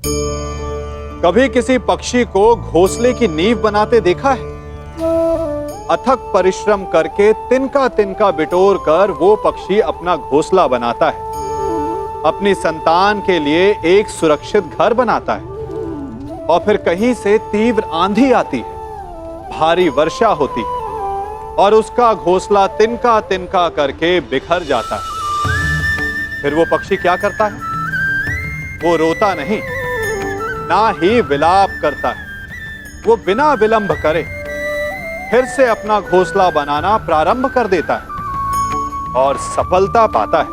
कभी किसी पक्षी को घोंसले की नींव बनाते देखा है? अथक परिश्रम करके तिनका तिनका बिटोर कर वो पक्षी अपना घोंसला बनाता है, अपनी संतान के लिए एक सुरक्षित घर बनाता है। और फिर कहीं से तीव्र आंधी आती है, भारी वर्षा होती है और उसका घोंसला तिनका तिनका करके बिखर जाता है। फिर वो पक्षी क्या करता है? वो रोता नहीं, ना ही विलाप करता है। वो बिना विलंब करे फिर से अपना घोंसला बनाना प्रारंभ कर देता है और सफलता पाता है।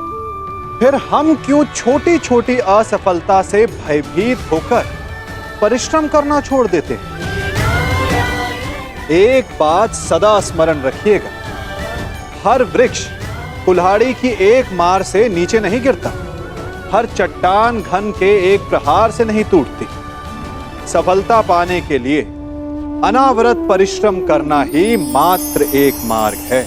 फिर हम क्यों छोटी छोटी असफलता से भयभीत होकर परिश्रम करना छोड़ देते हैं? एक बात सदा स्मरण रखिएगा, हर वृक्ष कुल्हाड़ी की एक मार से नीचे नहीं गिरता, हर चट्टान घन के एक प्रहार से नहीं टूटती। सफलता पाने के लिए अनावरत परिश्रम करना ही मात्र एक मार्ग है।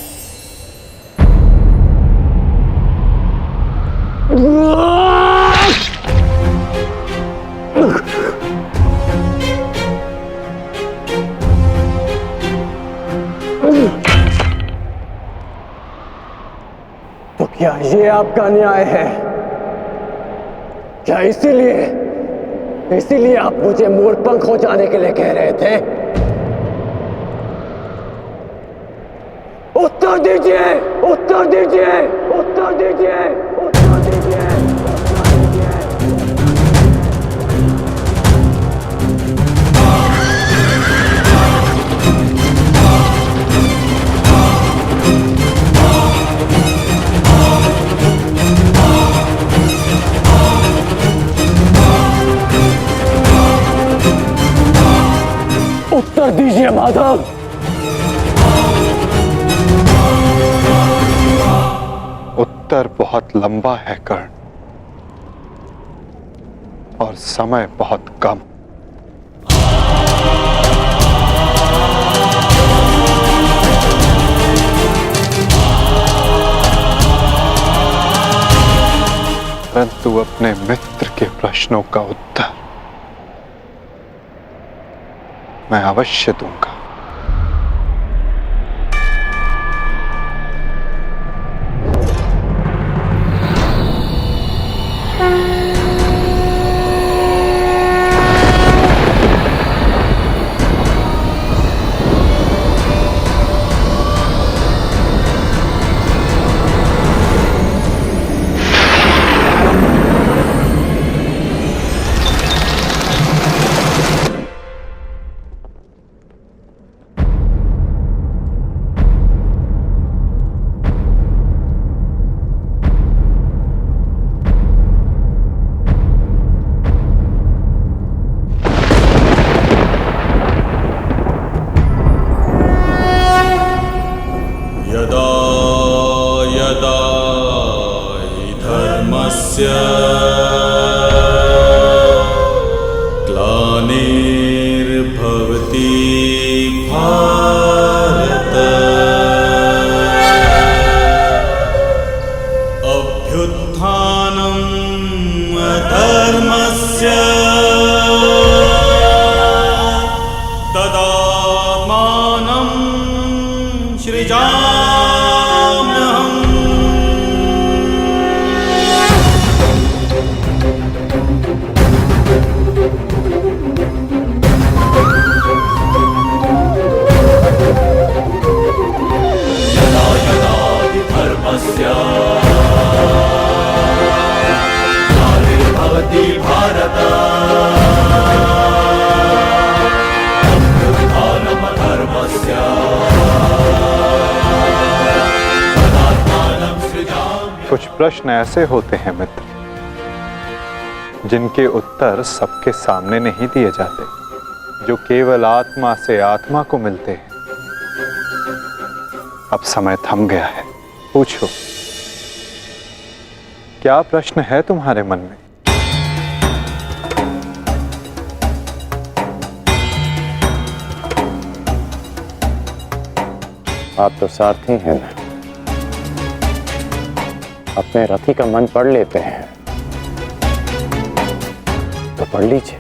तो क्या ये आपका न्याय है? क्या इसीलिए आप मुझे मोरपंख हो जाने के लिए कह रहे थे? उत्तर दीजिए, उत्तर दीजिए, उत्तर दीजिए, उत्तर दीजिए, उत्तर दीजिए। उत्तर दीजिए माधव। उत्तर बहुत लंबा है कर्ण, और समय बहुत कम। परंतु अपने मित्र के प्रश्नों का उत्तर मैं अवश्य दूंगा। ग्लानिर्भवति भारत अभ्युत्थानम् अधर्मस्य तदात्मानं सृजाम्यहम्। यदा यदा धर्मस्य ग्लानिर्भवति भारत अभ्युत्थानम् अधर्मस्य तदात्मानं सृजाम्यहम्। कुछ प्रश्न ऐसे होते हैं मित्र, जिनके उत्तर सबके सामने नहीं दिए जाते, जो केवल आत्मा से आत्मा को मिलते हैं। अब समय थम गया है, पूछो, क्या प्रश्न है तुम्हारे मन में? आप तो सारथी हैं ना, अपने रथी का मन पढ़ लेते हैं, तो पढ़ लीजिए।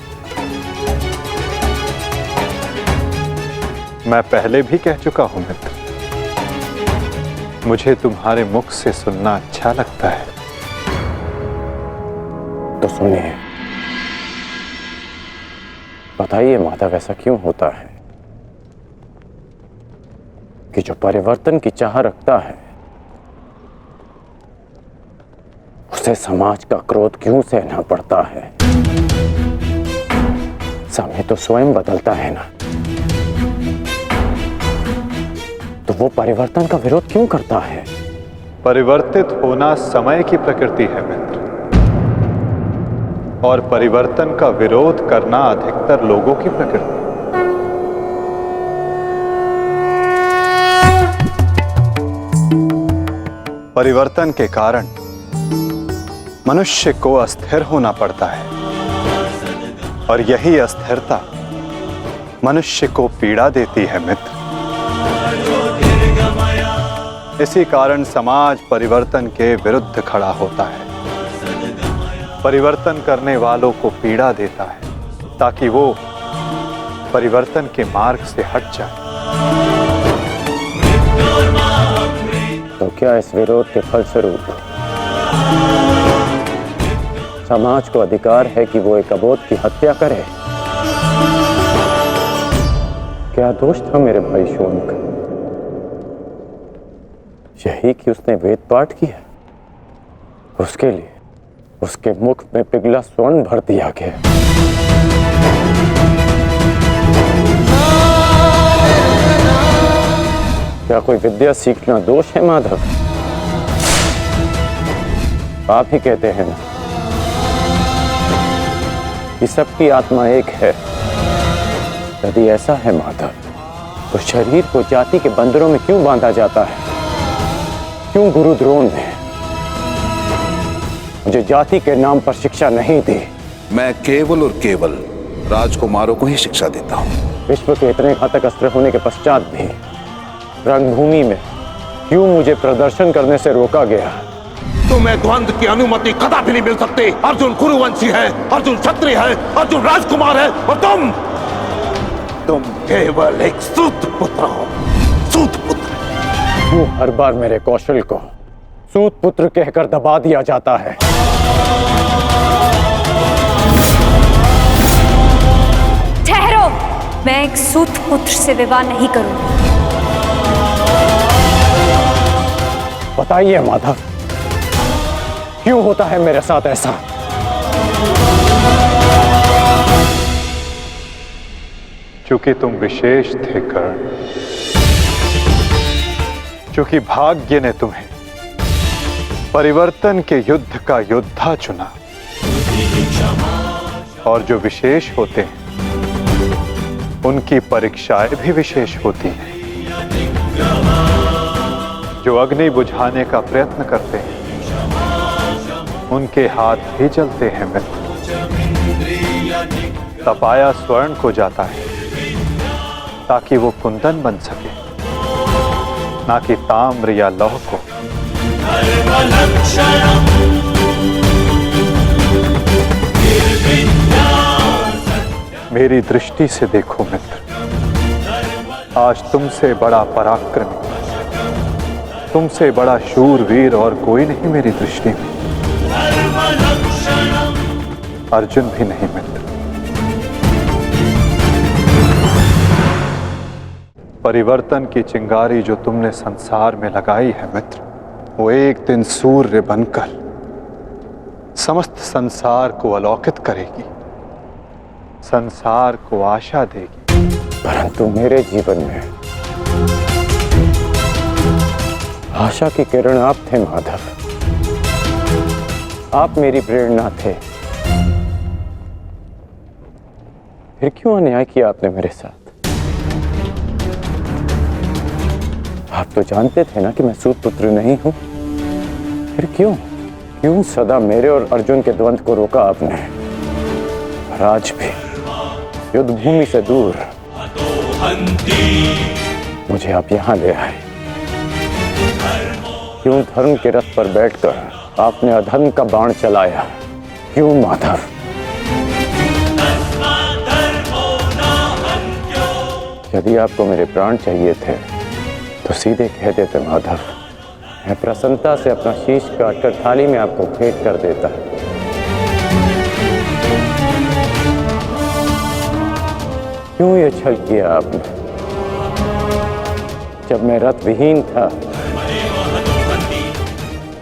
मैं पहले भी कह चुका हूं मित्र, मुझे तुम्हारे मुख से सुनना अच्छा लगता है। तो सुनिए, बताइए माधव, ऐसा क्यों होता है कि जो परिवर्तन की चाह रखता है उसे समाज का क्रोध क्यों सहना पड़ता है? समय तो स्वयं बदलता है ना, तो वो परिवर्तन का विरोध क्यों करता है? परिवर्तित होना समय की प्रकृति है मित्र, और परिवर्तन का विरोध करना अधिकतर लोगों की प्रकृति। परिवर्तन के कारण मनुष्य को अस्थिर होना पड़ता है, और यही अस्थिरता मनुष्य को पीड़ा देती है मित्र। इसी कारण समाज परिवर्तन के विरुद्ध खड़ा होता है, परिवर्तन करने वालों को पीड़ा देता है ताकि वो परिवर्तन के मार्ग से हट जाए। तो क्या इस विरोध के फलस्वरूप समाज को अधिकार है कि वो एक अबोध की हत्या करे? क्या दोष था मेरे भाई शौनक? यही कि उसने वेद पाठ किया, उसके लिए उसके मुख में पिघला स्वर्ण भर दिया गया। क्या कोई विद्या सीखना दोष है माधव? आप ही कहते हैं ना कि सबकी आत्मा एक है। यदि ऐसा है माधव, तो शरीर को जाति के बंधनों में क्यों बांधा जाता है? क्यों गुरु द्रोण ने मुझे जाति के नाम पर शिक्षा नहीं दी? मैं केवल और केवल राजकुमारों को ही शिक्षा देता हूँ। विश्व के इतने घातक अस्त्र होने के पश्चात भी रंगभूमि में क्यों मुझे प्रदर्शन करने से रोका गया? तुम्हें द्वंद्व की अनुमति कदापि नहीं मिल सकती। अर्जुन कुरुवंशी है, अर्जुन क्षत्रिय है, अर्जुन राजकुमार है, और तुम केवल एक सूत पुत्र हो। सूत पुत्र। क्यों हर बार मेरे कौशल को सूत पुत्र कहकर दबा दिया जाता है? ठहरो, मैं एक सूत पुत्र से विवाह नहीं करूंगी। बताइए माधव, क्यों होता है मेरे साथ ऐसा? चूंकि तुम विशेष थे कर्ण, चूंकि भाग्य ने तुम्हें परिवर्तन के युद्ध का योद्धा चुना, और जो विशेष होते हैं उनकी परीक्षाएं भी विशेष होती हैं। जो अग्नि बुझाने का प्रयत्न करते हैं उनके हाथ भी जलते हैं मित्र। तपाया स्वर्ण को जाता है ताकि वो कुंदन बन सके, ना कि ताम्र या लौह को। मेरी दृष्टि से देखो मित्र, आज तुमसे बड़ा पराक्रमी, तुमसे बड़ा शूरवीर और कोई नहीं मेरी दृष्टि में। अर्जुन भी नहीं मित्र। परिवर्तन की चिंगारी जो तुमने संसार में लगाई है मित्र, वो एक दिन सूर्य बनकर समस्त संसार को अलौकित करेगी, संसार को आशा देगी। परंतु मेरे जीवन में आशा की किरण आप थे माधव। आप मेरी प्रेरणा थे। फिर क्यों अन्याय किया आपने मेरे साथ? आप तो जानते थे ना कि मैं सूत पुत्र नहीं हूं। फिर क्यों सदा मेरे और अर्जुन के द्वंद्व को रोका आपने? और आज भी युद्ध भूमि से दूर मुझे आप यहां ले आए। क्यों धर्म के रथ पर बैठकर आपने अधर्म का बाण चलाया? क्यों माधव? यदि आपको मेरे प्राण चाहिए थे तो सीधे कह देते माधव। मैं प्रसन्नता से अपना शीश काटकर थाली में आपको भेंट कर देता। क्यों ये छल किया आपने? जब मैं रथ विहीन था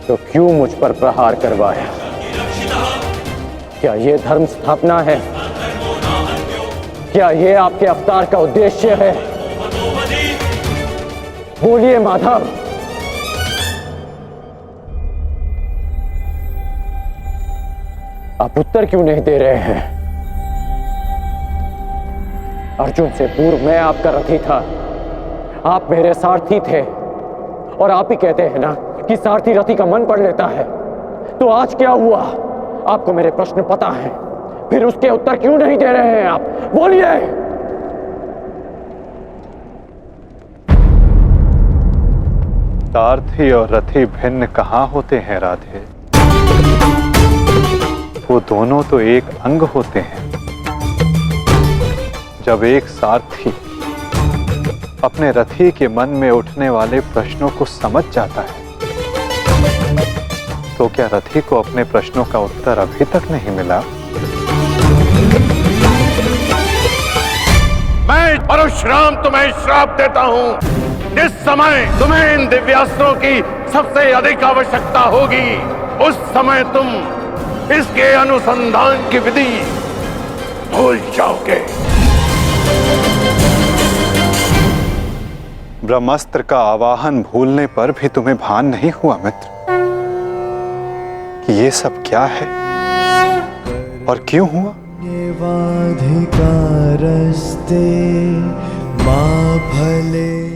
तो क्यों मुझ पर प्रहार करवाया? क्या ये धर्म स्थापना है? क्या ये आपके अवतार का उद्देश्य है? बोलिए माधव। आप उत्तर क्यों नहीं दे रहे हैं? अर्जुन से पूर्व मैं आपका रथी था, आप मेरे सारथी थे। और आप ही कहते हैं ना कि सारथी रथी का मन पढ़ लेता है। तो आज क्या हुआ? आपको मेरे प्रश्न पता है, फिर उसके उत्तर क्यों नहीं दे रहे हैं आप? बोलिए। सारथी और रथी भिन्न कहाँ होते हैं राधे? वो दोनों तो एक अंग होते हैं। जब एक सारथी अपने रथी के मन में उठने वाले प्रश्नों को समझ जाता है, तो क्या रथी को अपने प्रश्नों का उत्तर अभी तक नहीं मिला? मैं परशुराम तुम्हें श्राप देता हूं। जिस समय तुम्हें इन दिव्यास्त्रों की सबसे अधिक आवश्यकता होगी, उस समय तुम इसके अनुसंधान की विधि भूल जाओगे। ब्रह्मास्त्र का आवाहन भूलने पर भी तुम्हें भान नहीं हुआ मित्र कि ये सब क्या है और क्यों हुआ?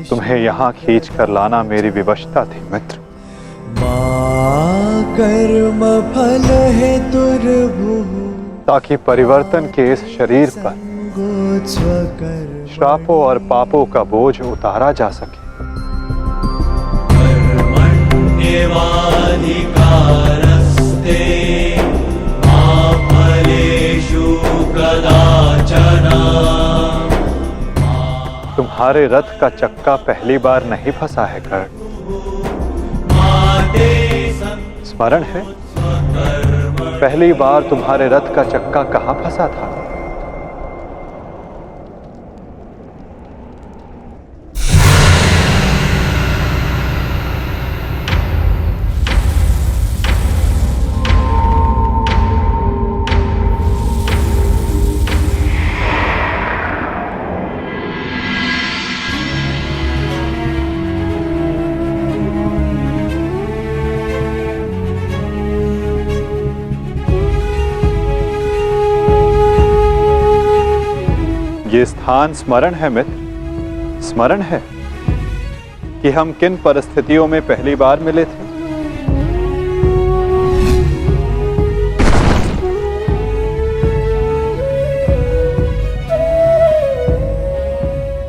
तुम्हें यहाँ खींच कर लाना मेरी विवशता थी मित्र। कर्म फल है दुर्भुः, ताकि परिवर्तन के इस शरीर पर श्रापों और पापों का बोझ उतारा जा सके। कर्मण्येवाधिकारस्ते मा फलेषु कदाचन। तुम्हारे रथ का चक्का पहली बार नहीं फंसा है कर्ण। स्मरण है पहली बार तुम्हारे रथ का चक्का कहां फंसा था? ये स्थान स्मरण है मित्र? स्मरण है कि हम किन परिस्थितियों में पहली बार मिले थे?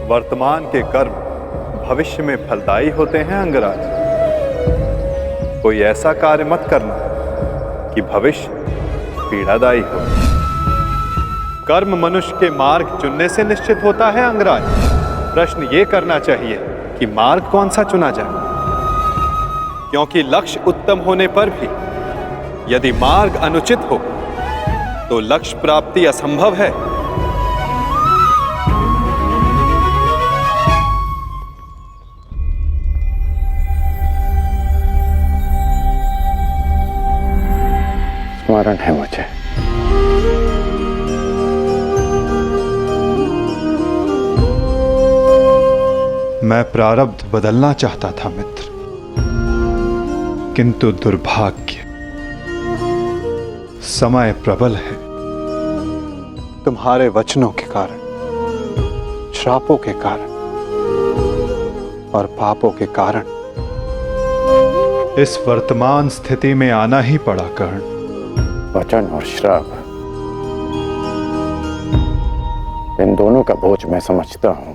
वर्तमान के कर्म भविष्य में फलदायी होते हैं अंगराज। कोई ऐसा कार्य मत करना कि भविष्य पीड़ादायी हो। कर्म मनुष्य के मार्ग चुनने से निश्चित होता है अंगराज। प्रश्न ये करना चाहिए कि मार्ग कौन सा चुना जाए, क्योंकि लक्ष्य उत्तम होने पर भी यदि मार्ग अनुचित हो तो लक्ष्य प्राप्ति असंभव है। स्मरण है मुझे। मैं प्रारब्ध बदलना चाहता था मित्र, किंतु दुर्भाग्य समय प्रबल है। तुम्हारे वचनों के कारण, श्रापों के कारण और पापों के कारण इस वर्तमान स्थिति में आना ही पड़ा कर्ण। वचन और श्राप, इन दोनों का बोझ मैं समझता हूं,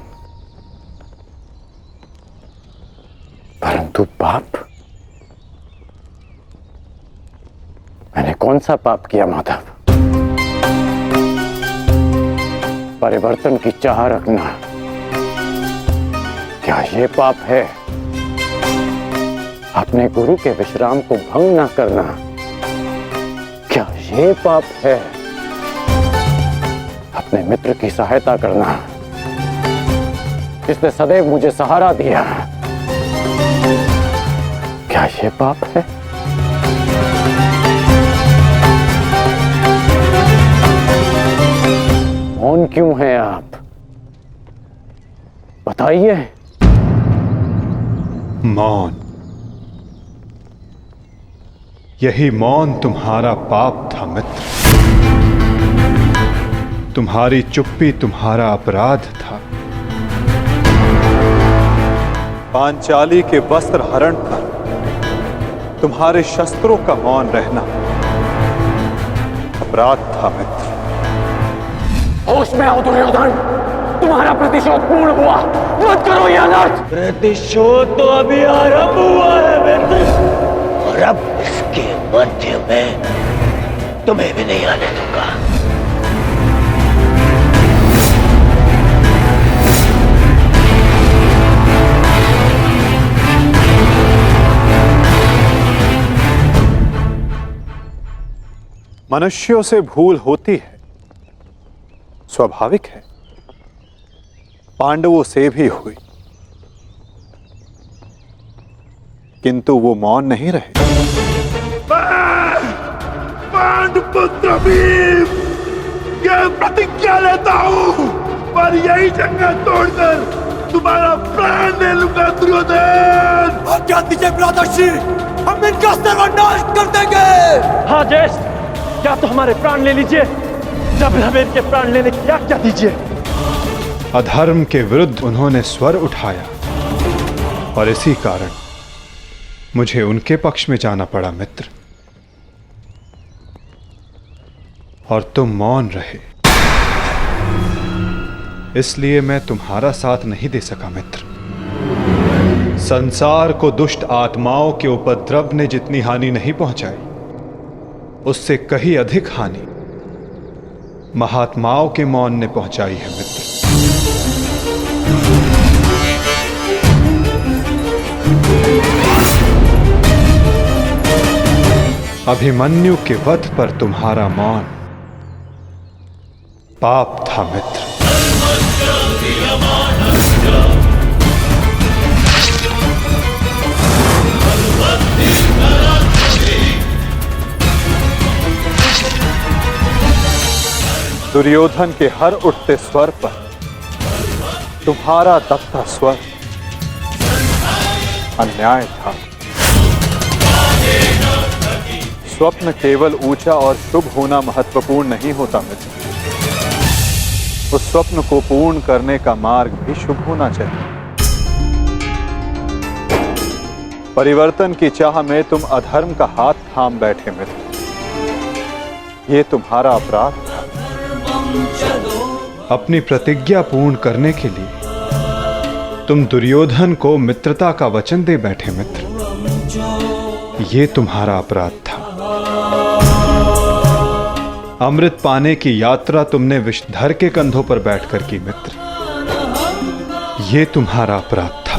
परंतु पाप, मैंने कौन सा पाप किया माधव? परिवर्तन की चाह रखना क्या ये पाप है? अपने गुरु के विश्राम को भंग न करना, क्या ये पाप है? अपने मित्र की सहायता करना, जिसने सदैव मुझे सहारा दिया, क्या ये पाप है? मौन क्यों हैं आप? बताइए। मौन, यही मौन तुम्हारा पाप था मित्र। तुम्हारी चुप्पी तुम्हारा अपराध था। पांचाली के वस्त्र हरण पर तुम्हारे शस्त्रों का मौन रहना अपराध था मित्र। होश में आओ दुर्योधन, तुम्हारा प्रतिशोध पूर्ण हुआ, मत करो यह अनर्थ। प्रतिशोध तो अभी आरंभ हुआ है मित्र, और अब इसके मध्य में तुम्हें भी नहीं आने दूंगा। मनुष्यों से भूल होती है, स्वाभाविक है। पांडवों से भी हुई, किंतु वो मौन नहीं रहे। पांडुपुत्र भीम, यह प्रतिज्ञा लेता हूं, पर यही जंगल तोड़कर तुम्हारा प्राण ले लूंगा दुर्योधन। आज्ञा दीजिए भ्राताश्री, हम इनका सर्वनाश कर देंगे। हाँ ज्येष्ठ, क्या तो हमारे प्राण ले लीजिए, जब हमें इनके प्राण लेने की आज्ञा दीजिए। अधर्म के विरुद्ध उन्होंने स्वर उठाया और इसी कारण मुझे उनके पक्ष में जाना पड़ा मित्र, और तुम मौन रहे, इसलिए मैं तुम्हारा साथ नहीं दे सका मित्र। संसार को दुष्ट आत्माओं के उपद्रव ने जितनी हानि नहीं पहुंचाई, उससे कहीं अधिक हानि महात्माओं के मौन ने पहुंचाई है मित्र। अभिमन्यु के वध पर तुम्हारा मौन पाप था मित्र। दुर्योधन के हर उठते स्वर पर तुम्हारा दबता स्वर अन्याय था। स्वप्न केवल ऊंचा और शुभ होना महत्वपूर्ण नहीं होता मित्र, उस स्वप्न को पूर्ण करने का मार्ग भी शुभ होना चाहिए। परिवर्तन की चाह में तुम अधर्म का हाथ थाम बैठे मित्र, ये तुम्हारा अपराध था। अपनी प्रतिज्ञा पूर्ण करने के लिए तुम दुर्योधन को मित्रता का वचन दे बैठे मित्र, ये तुम्हारा अपराध था। अमृत पाने की यात्रा तुमने विषधर के कंधों पर बैठकर की मित्र, ये तुम्हारा अपराध था।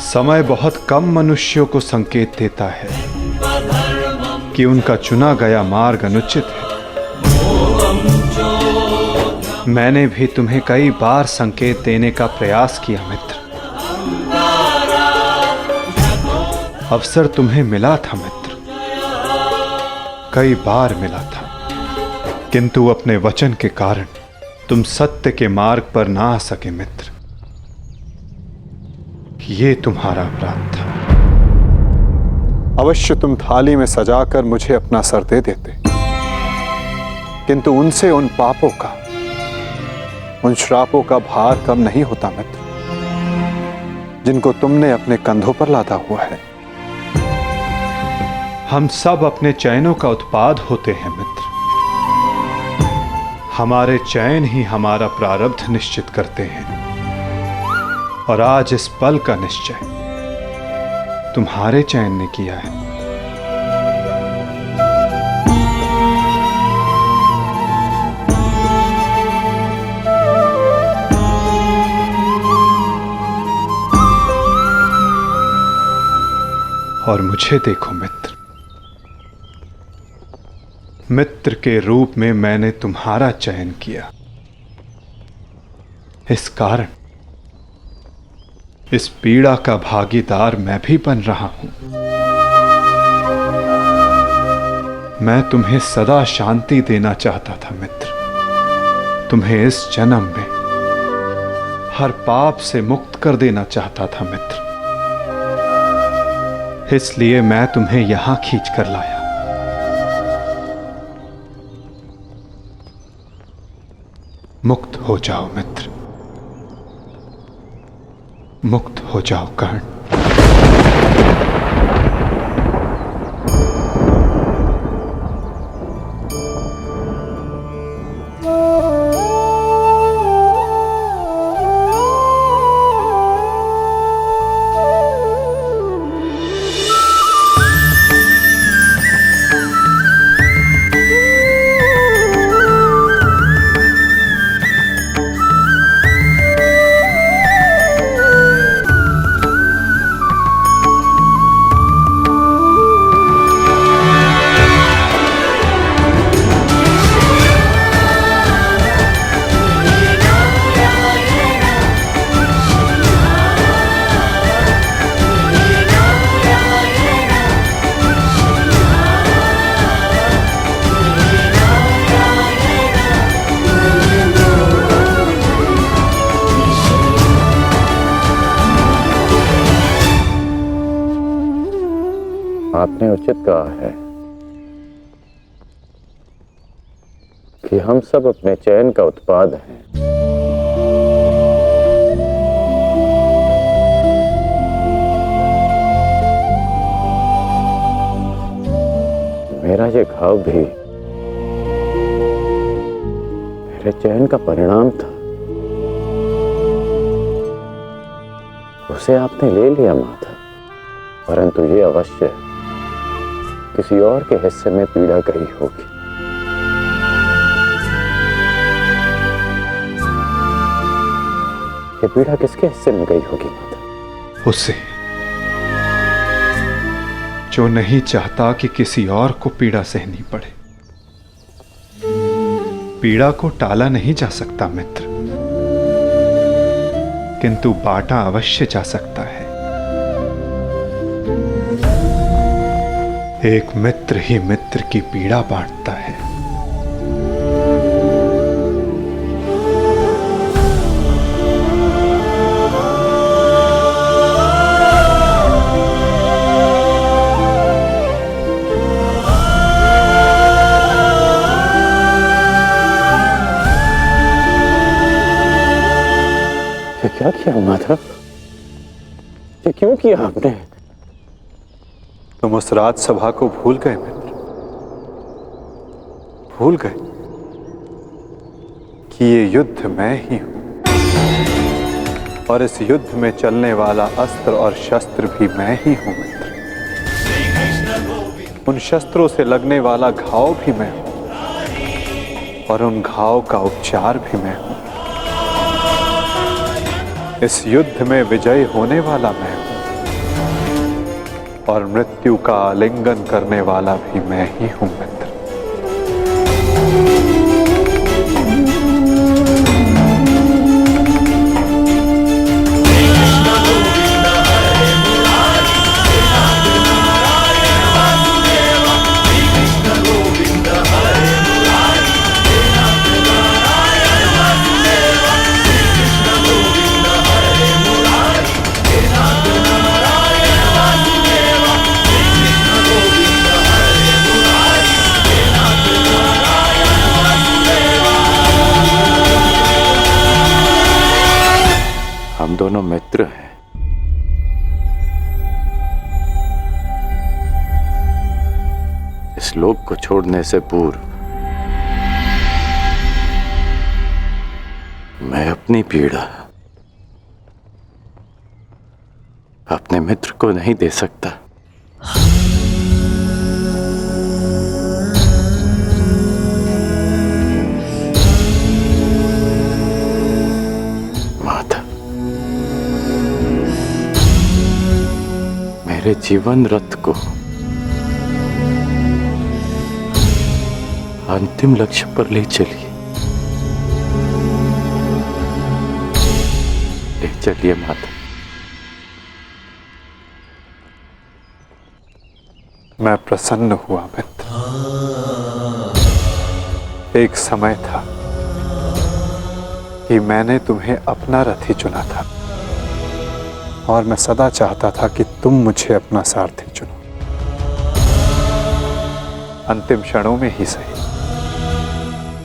समय बहुत कम मनुष्यों को संकेत देता है कि उनका चुना गया मार्ग अनुचित है। मैंने भी तुम्हें कई बार संकेत देने का प्रयास किया मित्र, अवसर तुम्हें मिला था मित्र, कई बार मिला था, किंतु अपने वचन के कारण तुम सत्य के मार्ग पर ना आ सके मित्र, ये तुम्हारा अपराध था। अवश्य तुम थाली में सजाकर मुझे अपना सर दे देते, किंतु उनसे उन पापों का, उन श्रापों का भार कम नहीं होता मित्र, जिनको तुमने अपने कंधों पर लादा हुआ है। हम सब अपने चैनों का उत्पाद होते हैं मित्र, हमारे चैन ही हमारा प्रारब्ध निश्चित करते हैं, और आज इस पल का निश्चय तुम्हारे चैन ने किया है। और मुझे देखो मित्र, मित्र के रूप में मैंने तुम्हारा चयन किया। इस कारण इस पीड़ा का भागीदार मैं भी बन रहा हूं। मैं तुम्हें सदा शांति देना चाहता था मित्र, तुम्हें इस जन्म में हर पाप से मुक्त कर देना चाहता था मित्र। इसलिए मैं तुम्हें यहां खींच कर लाया। मुक्त हो जाओ मित्र, मुक्त हो जाओ कर्ण। आपने उचित कहा है कि हम सब अपने चयन का उत्पाद हैं। मेरा ये घाव भी मेरे चयन का परिणाम था। उसे आपने ले लिया माता, परंतु ये अवश्य किसी और के हिस्से में पीड़ा गई होगी। ये पीड़ा किसके हिस्से में गई होगी माता? उसे जो नहीं चाहता कि किसी और को पीड़ा सहनी पड़े। पीड़ा को टाला नहीं जा सकता मित्र, किंतु बांटा अवश्य जा सकता है। एक मित्र ही मित्र की पीड़ा बांटता है। ये क्या किया माधव? ये क्यों किया आपने? तुम उस राजसभा को भूल गए मित्र, भूल गए कि ये युद्ध मैं ही हूं, और इस युद्ध में चलने वाला अस्त्र और शस्त्र भी मैं ही हूं मित्र। उन शस्त्रों से लगने वाला घाव भी मैं हूं, और उन घाव का उपचार भी मैं हूं। इस युद्ध में विजयी होने वाला मैं हूं, और मृत्यु का आलिंगन करने वाला भी मैं ही हूं मित्र। हम दोनों मित्र हैं। इस लोक को छोड़ने से पूर्व मैं अपनी पीड़ा अपने मित्र को नहीं दे सकता। मेरे जीवन रथ को अंतिम लक्ष्य पर ले चलिए, ले चलिए माता। मैं प्रसन्न हुआ मित्र। एक समय था कि मैंने तुम्हें अपना रथी चुना था और मैं सदा चाहता था कि तुम मुझे अपना सारथी चुनो, अंतिम क्षणों में ही सही,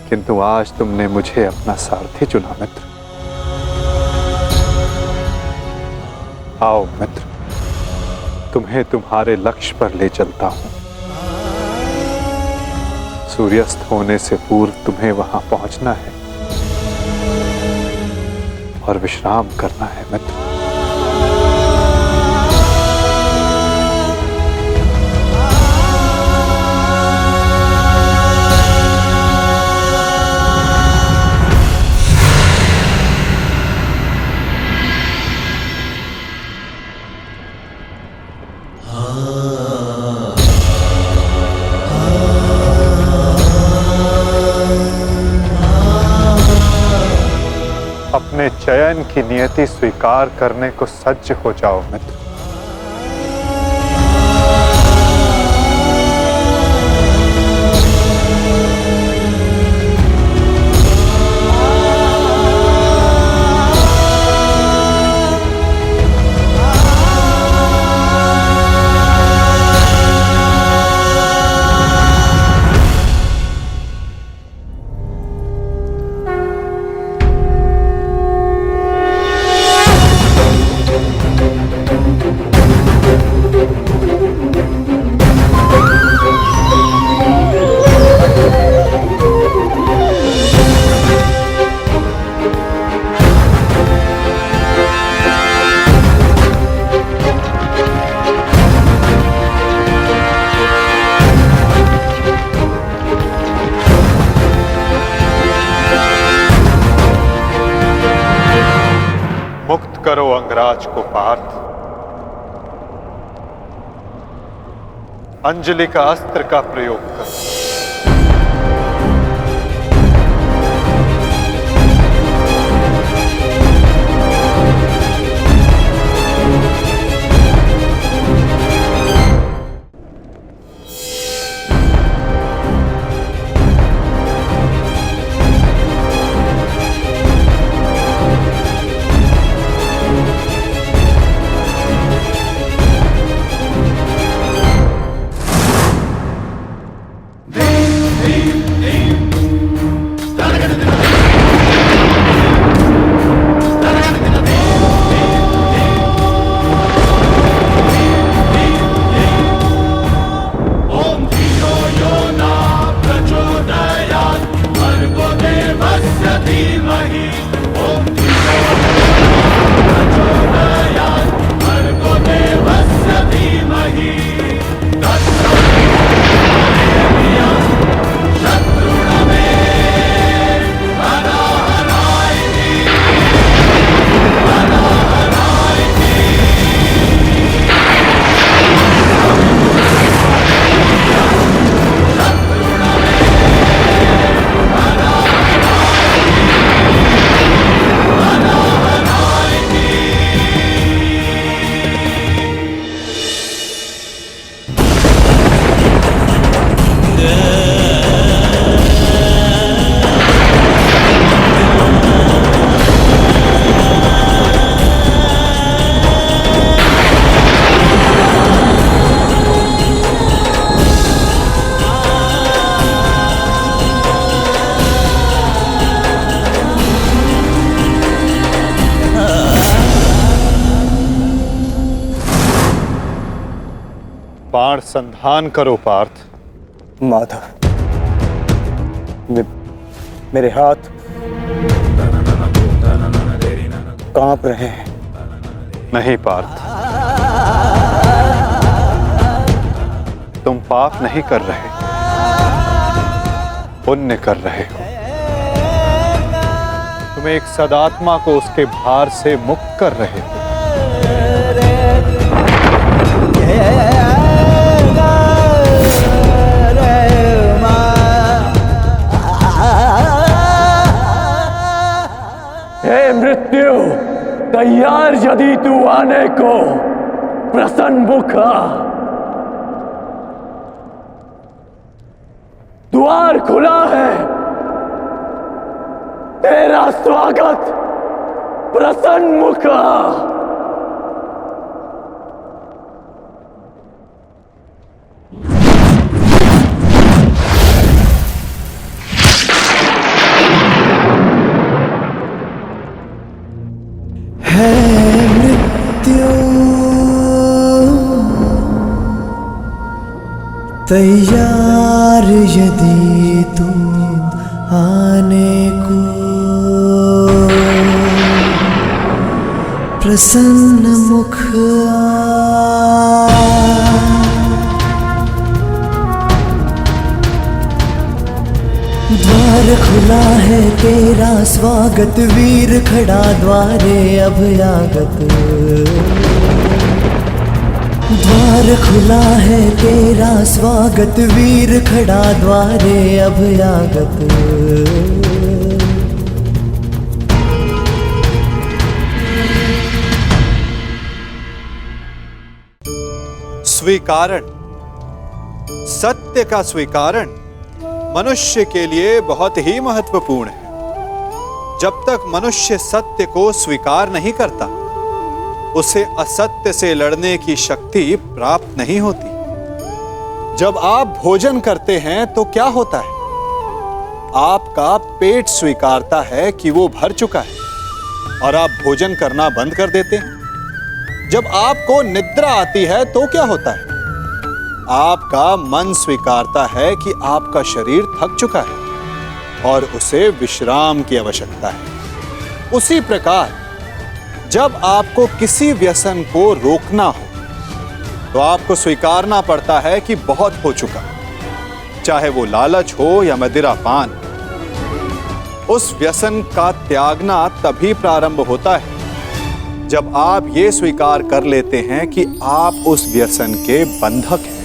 किंतु आज तुमने मुझे अपना सारथी चुना मित्र। आओ मित्र, तुम्हें तुम्हारे लक्ष्य पर ले चलता हूं। सूर्यास्त होने से पूर्व तुम्हें वहां पहुंचना है और विश्राम करना है मित्र। अपने चयन की नियति स्वीकार करने को सज्ज हो जाओ मित्र। मुक्त करो अंगराज को पार्थ। अंजलि का अस्त्र का प्रयोग करो। बाण संधान करो पार्थ। माधव, मेरे हाथ कांप रहे हैं। नहीं पार्थ, तुम पाप नहीं कर रहे, पुण्य कर रहे हो। तुम एक सदात्मा को उसके भार से मुक्त कर रहे हो। तैयार यदि तू आने को प्रसन्न मुखा। द्वार खुला है, तेरा स्वागत प्रसन्न मुखा। है मृत्यु तैयार यदि तू आने को प्रसन्न मुख द्वार खुला है तेरा स्वागत वीर खड़ा द्वारे अभयागत। द्वार खुला है तेरा स्वागत वीर खड़ा द्वारे अभयागत। स्वीकारण, सत्य का स्वीकारण मनुष्य के लिए बहुत ही महत्वपूर्ण है। जब तक मनुष्य सत्य को स्वीकार नहीं करता, उसे असत्य से लड़ने की शक्ति प्राप्त नहीं होती। जब आप भोजन करते हैं तो क्या होता है? आपका पेट स्वीकारता है कि वो भर चुका है और आप भोजन करना बंद कर देते हैं। जब आपको निद्रा आती है तो क्या होता है? आपका मन स्वीकारता है कि आपका शरीर थक चुका है और उसे विश्राम की आवश्यकता है। उसी प्रकार जब आपको किसी व्यसन को रोकना हो तो आपको स्वीकारना पड़ता है कि बहुत हो चुका, चाहे वो लालच हो या मदिरापान। उस व्यसन का त्यागना तभी प्रारंभ होता है जब आप ये स्वीकार कर लेते हैं कि आप उस व्यसन के बंधक हैं।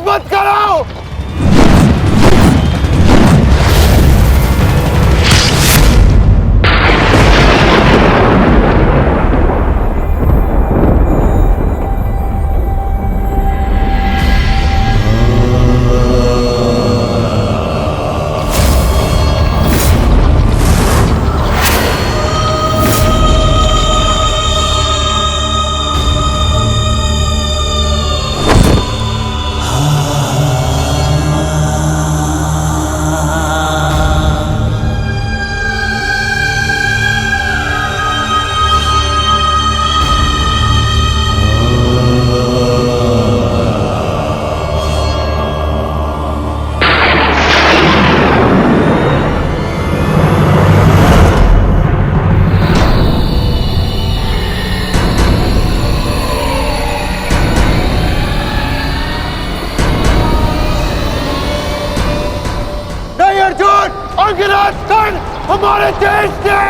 मत कराओ। अंग्रेज हमारे देश से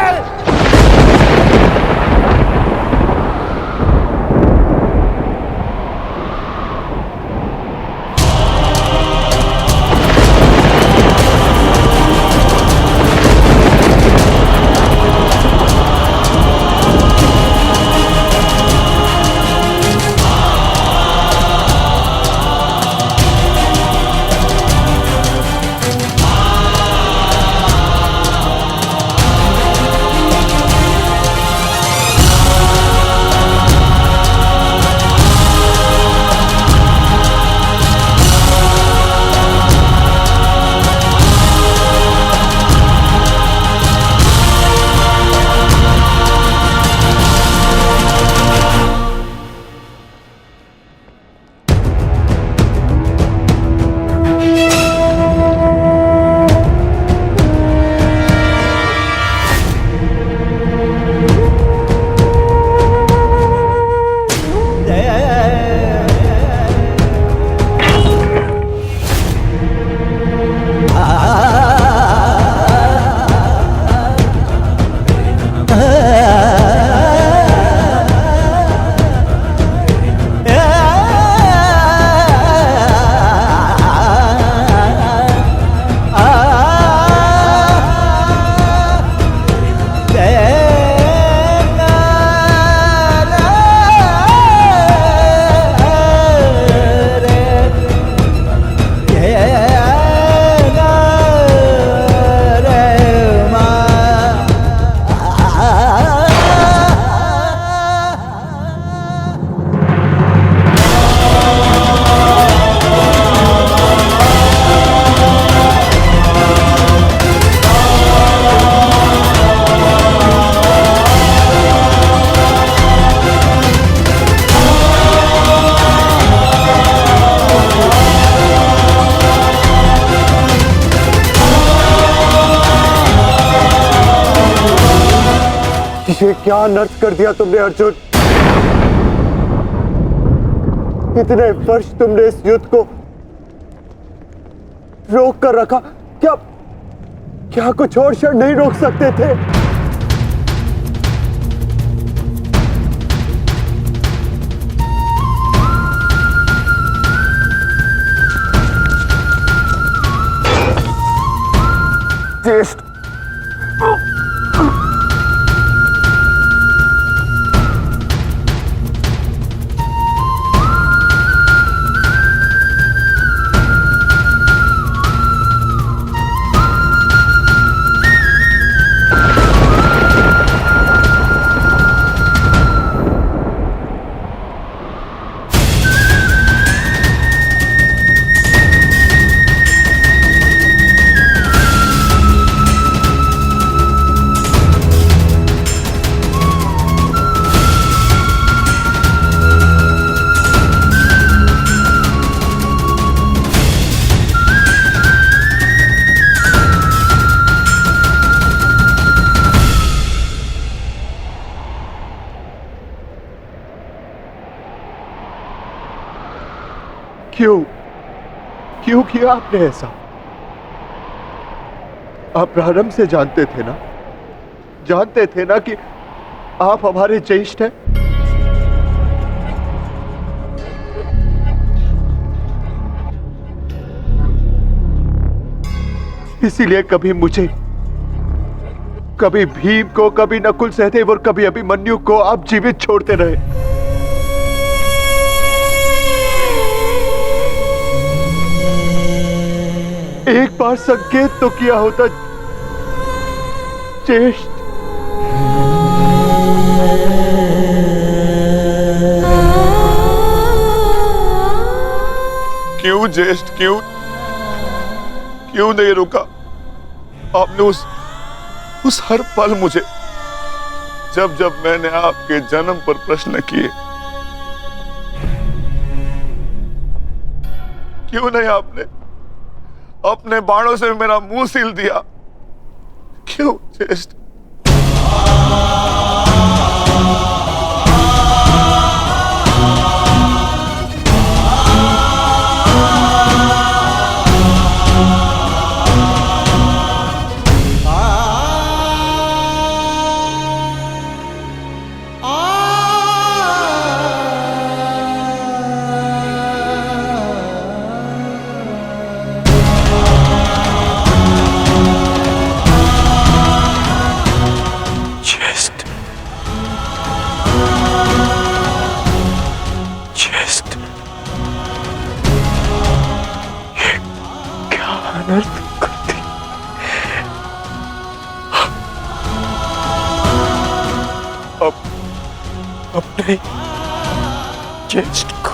ये क्या अनर्थ कर दिया तुमने अर्जुन? इतने वर्ष तुमने इस युद्ध को रोक कर रखा, क्या कुछ और क्षण नहीं रोक सकते थे? ज्येष्ठ, क्यों किया आपने ऐसा? आप प्रारंभ से जानते थे ना कि आप हमारे ज्येष्ठ हैं। इसीलिए कभी मुझे, कभी भीम को, कभी नकुल सहदेव और कभी अभिमन्यु को आप जीवित छोड़ते रहे। एक बार संकेत तो किया होता ज्येष्ठ। क्यों ज्येष्ठ, क्यों नहीं रुका? आपने उस हर पल मुझे, जब मैंने आपके जन्म पर प्रश्न किए, क्यों नहीं आपने अपने बाणों से मेरा मुंह सील दिया? क्यों ज्येष्ठ? अपने ज्येष्ठ को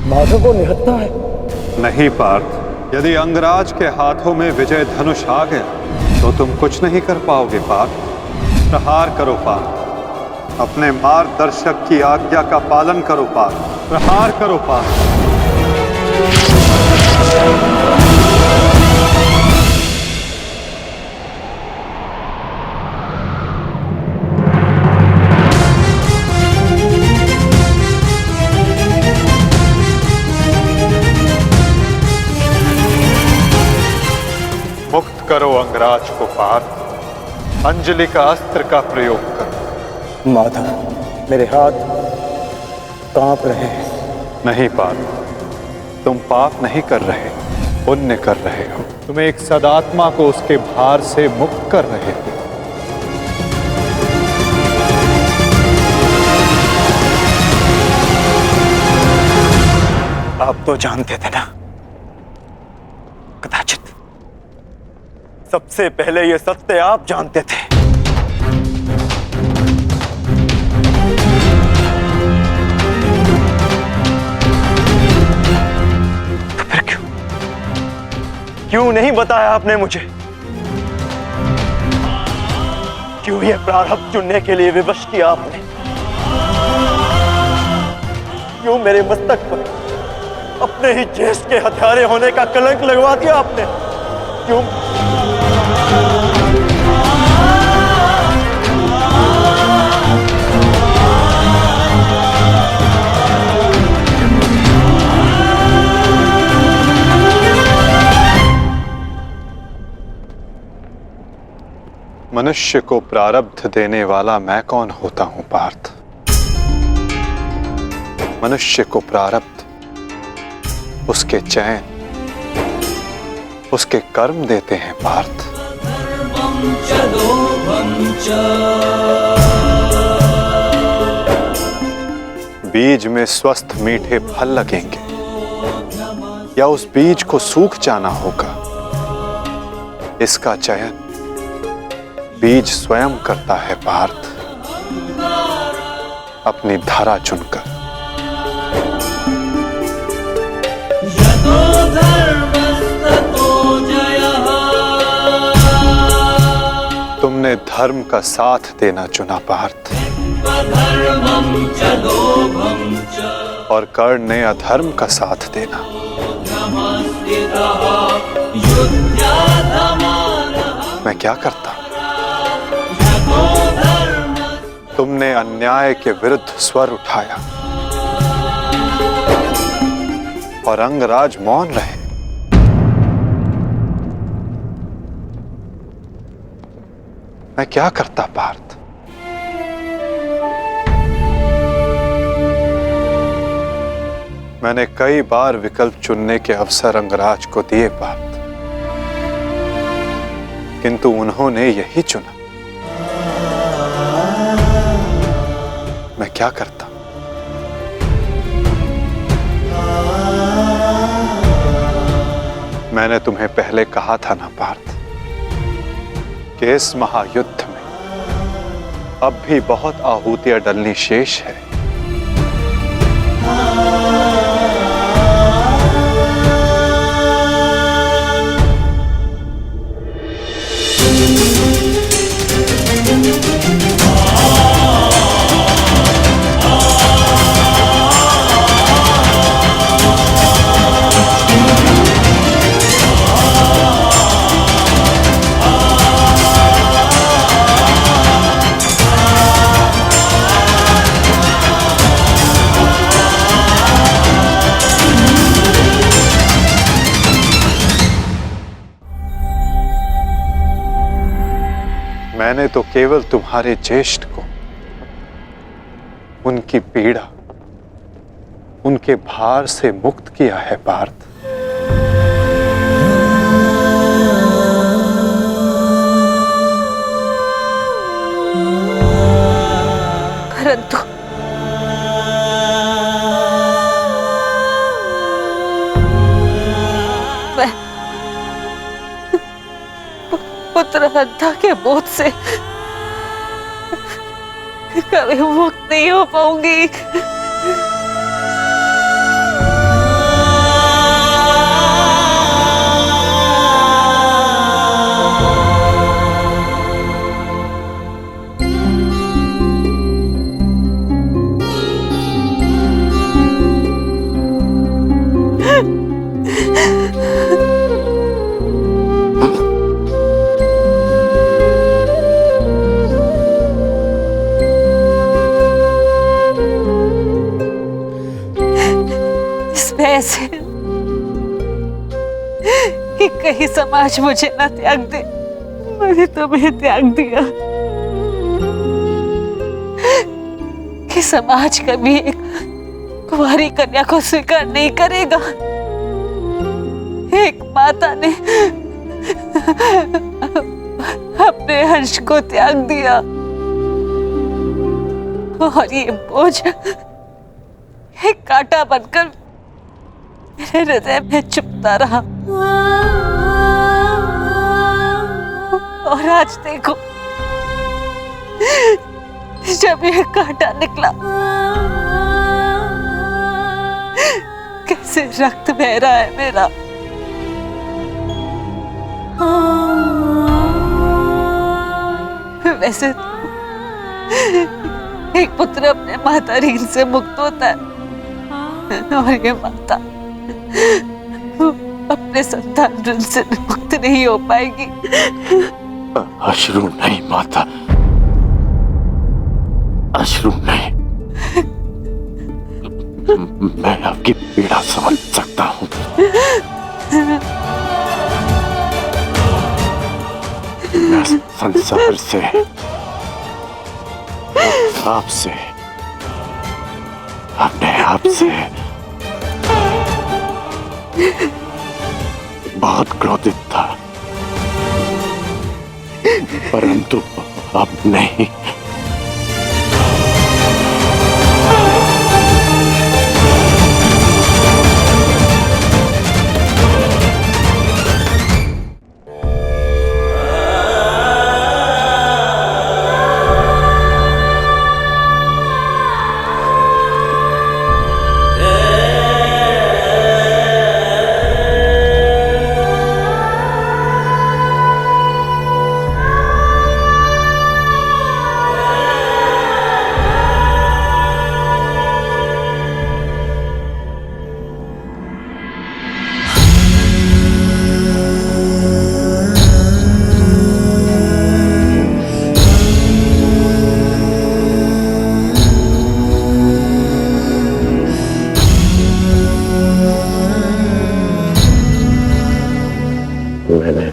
माधव को निहत्ता है। नहीं पार्थ, यदि अंगराज के हाथों में विजय धनुष आ गया तो तुम कुछ नहीं कर पाओगे पार्थ। प्रहार करो पार्थ, अपने मार्गदर्शक की आज्ञा का पालन करो पार्थ। प्रहार करो पार्थ। मुक्त करो अंगराज को पार्थ। अंजलि का अस्त्र का प्रयोग करो। माधव, मेरे हाथ कांप रहे हैं। नहीं पार्थ, तुम पाप नहीं कर रहे, पुण्य कर रहे हो। तुम एक सदात्मा को उसके भार से मुक्त कर रहे हो। आप तो जानते थे ना, कदाचित सबसे पहले ये सत्य आप जानते थे। तो फिर क्यों नहीं बताया आपने मुझे? क्यों ये प्रारब्ध चुनने के लिए विवश किया आपने? क्यों मेरे मस्तक पर अपने ही ज्येष्ठ के हत्यारे होने का कलंक लगवा दिया आपने? क्यों? मनुष्य को प्रारब्ध देने वाला मैं कौन होता हूं पार्थ? मनुष्य को प्रारब्ध उसके चयन, उसके कर्म देते हैं पार्थ। बीज में स्वस्थ मीठे फल लगेंगे या उस बीज को सूख जाना होगा, इसका चयन बीज स्वयं करता है पार्थ, अपनी धारा चुनकर। तुमने धर्म का साथ देना चुना पार्थ, और कर्ण ने अधर्म का साथ देना। मैं क्या करता? तुमने अन्याय के विरुद्ध स्वर उठाया और अंगराज मौन रहे। मैं क्या करता पार्थ? मैंने कई बार विकल्प चुनने के अवसर अंगराज को दिए पार्थ, किंतु उन्होंने यही चुना। मैं क्या करता? मैंने तुम्हें पहले कहा था ना पार्थ कि इस महायुद्ध में अब भी बहुत आहुतियां डलनी शेष है। मैंने तो केवल तुम्हारे ज्येष्ठ को, उनकी पीड़ा, उनके भार से मुक्त किया है पार्थ। परंतु पुत्र हत्या के बोझ से कभी मुक्त नहीं हो पाऊंगी। ऐसे कि कहीं समाज मुझे ना त्याग दे, मैंने तुम्हें त्याग दिया। कि समाज कभी एक कुंवारी कन्या को स्वीकार नहीं करेगा। एक माता ने अपने हर्ष को त्याग दिया और ये बोझ एक कांटा बनकर मेरे हृदय में चुभता रहा। और आज देखो, जब ये कांटा निकला, कैसे रक्त बह रहा है मेरा। वैसे एक पुत्र अपने माता ऋण से मुक्त होता है और ये माता अपने संतान ऋण से मुक्त नहीं हो पाएगी। अश्रु नहीं माता, अश्रु नहीं। मैं आपकी पीड़ा समझ सकता हूँ। मैं संसार से, आपसे, अपने आप से बहुत क्रोधित था, परंतु अब नहीं। मैंने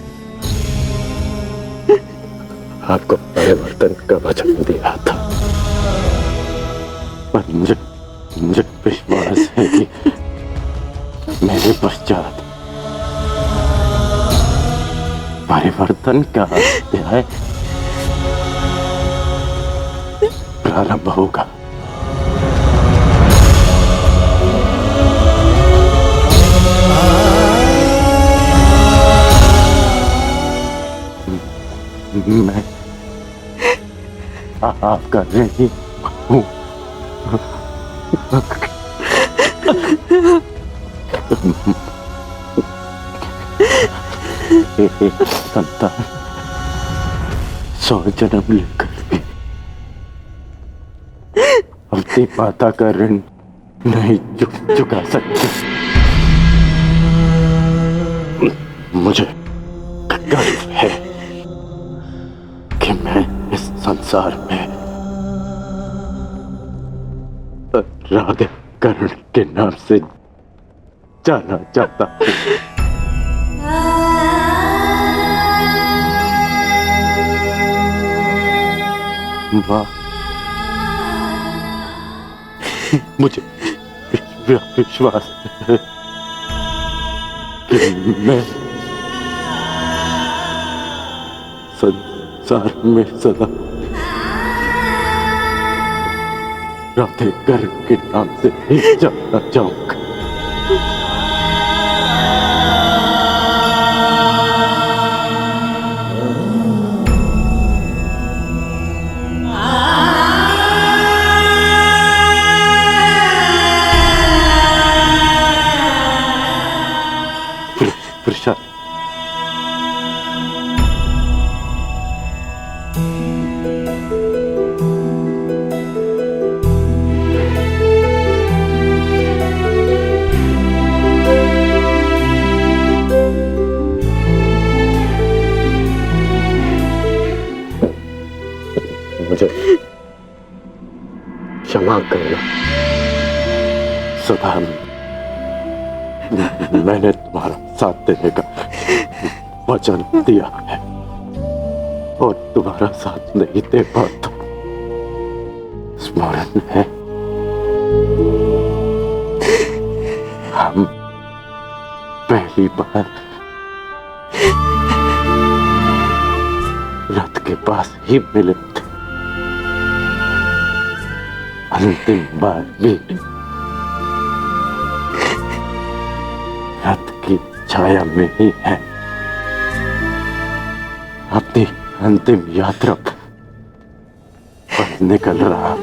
आपको परिवर्तन का वचन दिया था, पर मुझे विश्वास है कि मेरे पश्चात परिवर्तन का अध्याय प्रारंभ होगा। मैं आपका ऋणी हूँ। संतान 100 जन्म लेकर भी अपनी माता का ऋण नहीं चुका सकते। मुझे गर्व है कि मैं इस संसार में राधे कर्ण के नाम से जाना चाहता हूँ। माँ, मुझे विश्वास है कि मैं संसार में सदा राधे कर्ण के नाम से ही जाना चाहूंगा। प्रसाद, मुझे क्षमा करना। सदा मैंने तुम्हारा साथ देने का वचन दिया है और तुम्हारा साथ नहीं दे पाता, इस स्मरण है। हम पहली बार रथ के पास ही मिले थे, अंतिम बार भी रथ की छाया में ही है। अपनी अंतिम यात्रा पर निकल रहा।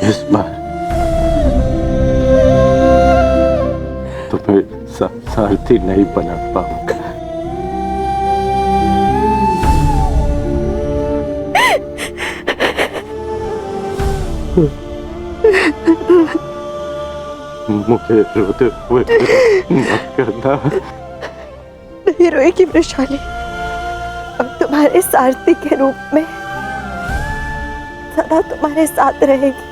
इस बार तुम्हें सारथी नहीं बना पाऊंगा। मुझे रोते हुए मत करना। नहीं रोएगी वृषाली, अब तुम्हारे सारथी के रूप में सदा तुम्हारे साथ रहेगी।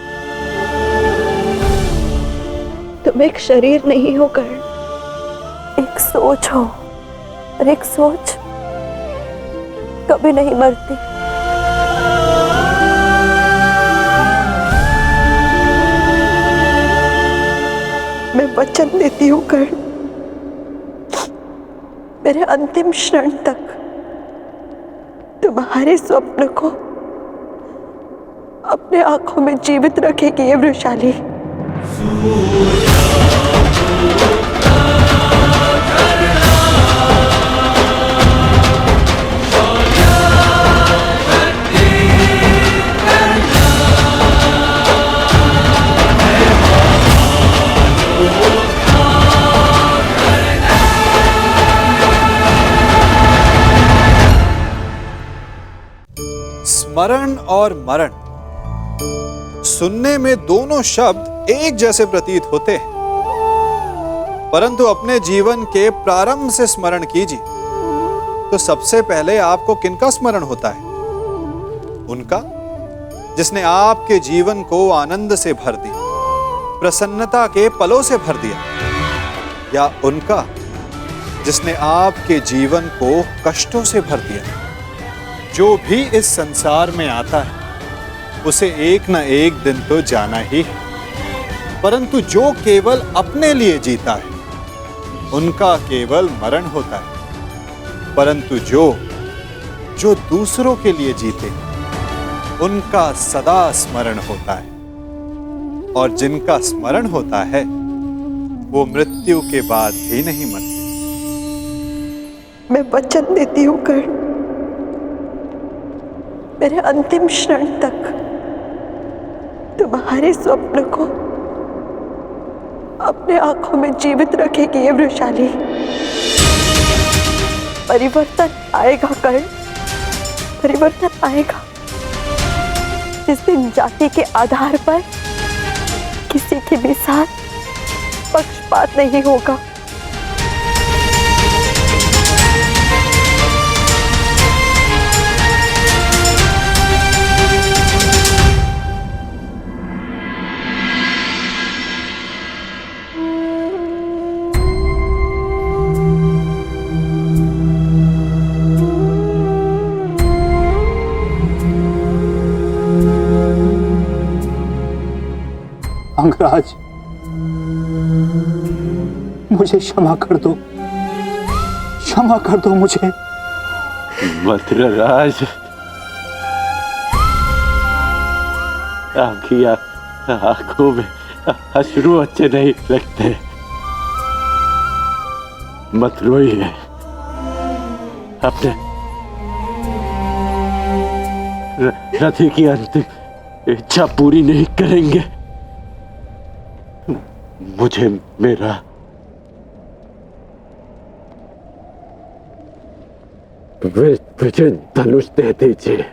तुम एक शरीर नहीं हो कर्ण, एक सोच हो, और एक सोच कभी नहीं मरती। मैं वचन देती हूँ कर्ण, मेरे अंतिम क्षण तक तुम्हारे स्वप्न को अपने आंखों में जीवित रखेगी ये वृषाली। स्मरण और मरण, सुनने में दोनों शब्द एक जैसे प्रतीत होते हैं, परंतु अपने जीवन के प्रारंभ से स्मरण कीजिए तो सबसे पहले आपको किनका स्मरण होता है? उनका जिसने आपके जीवन को आनंद से भर दिया, प्रसन्नता के पलों से भर दिया, या उनका जिसने आपके जीवन को कष्टों से भर दिया? जो भी इस संसार में आता है उसे एक न एक दिन तो जाना ही है, परंतु जो केवल अपने लिए जीता है उनका केवल मरण होता है, परंतु जो दूसरों के लिए जीते उनका सदा स्मरण होता है, और जिनका स्मरण होता है वो मृत्यु के बाद भी नहीं मरते। मैं वचन देती हूँ कर्ण, मेरे अंतिम क्षण तक तुम्हारे स्वप्न को अपने आंखों में जीवित रखेगी ये वृषाली। परिवर्तन आएगा कर्ण, परिवर्तन आएगा। जिस दिन जाति के आधार पर किसी के भी साथ पक्षपात नहीं होगा। अंगराज, मुझे क्षमा कर दो, क्षमा कर दो मुझे। मद्रराज, आपकी आंखों में अश्रु अच्छे नहीं लगते, मत रोइए। अपने रथी की अंतिम इच्छा पूरी नहीं करेंगे। मुझे मेरा विजय धनुष दे दीजिए।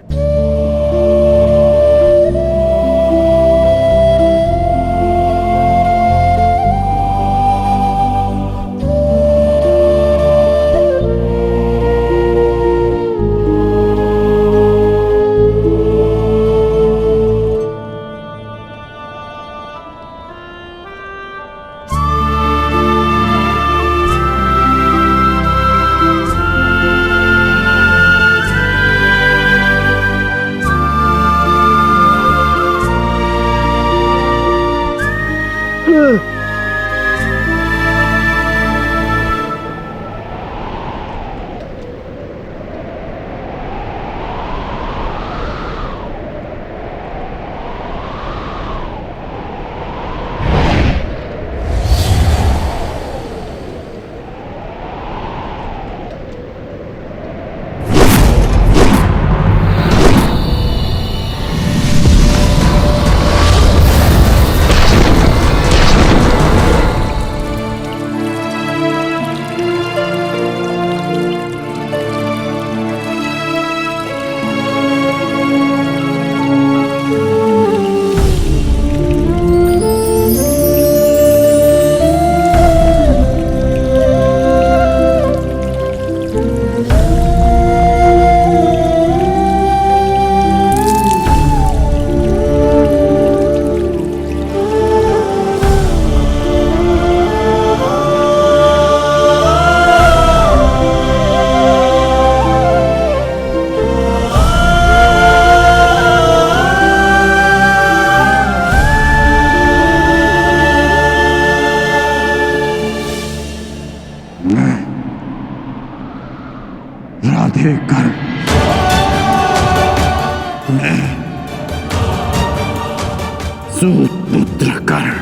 सूतपुत्र कर्ण,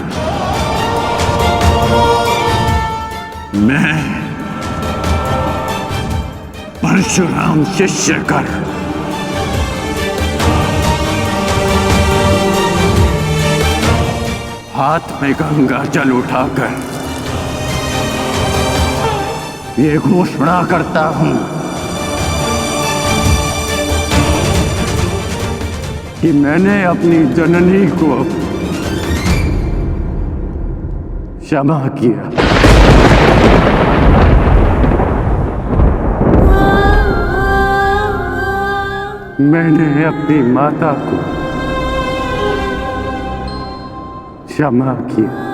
मैं परशुराम शिष्य कर्ण हाथ में गंगा जल उठाकर ये घोषणा करता हूं कि मैंने अपनी जननी को क्षमा किया। मैंने अपनी माता को क्षमा किया।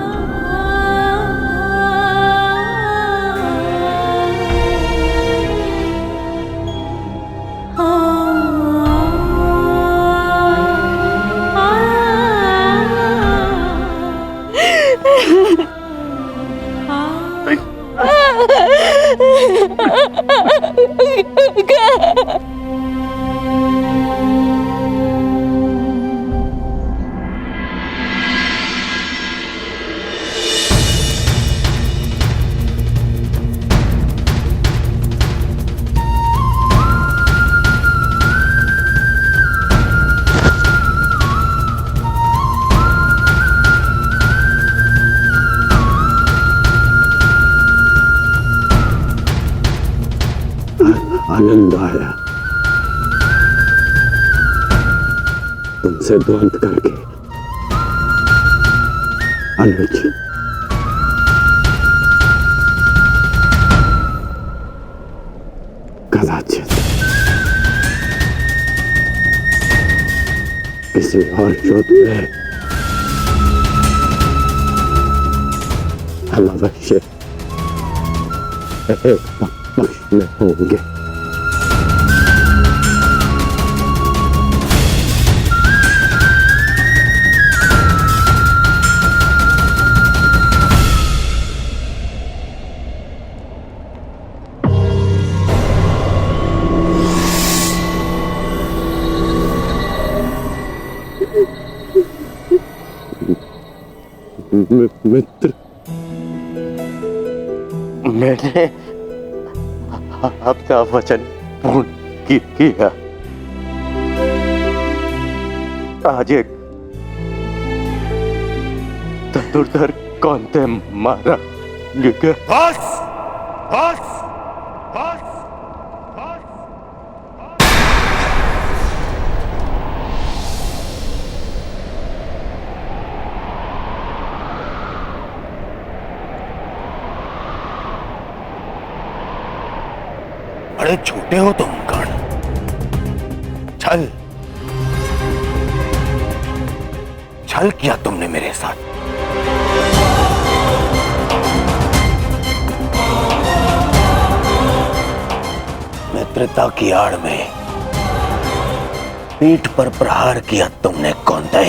आनंद आया तुमसे द्वंद करके अनुज। कदाचित किसी और युद्ध में हम अवश्य एक पक्ष में होंगे। मित्र, मैंने अपना वचन पूर्ण किया। आज एक धनुर्धर कौनते मारा गया। बस बस बस बड़े छोटे हो तुम कर्ण। छल छल किया तुमने मेरे साथ। मित्रता की आड़ में पीठ पर प्रहार किया तुमने कौनते।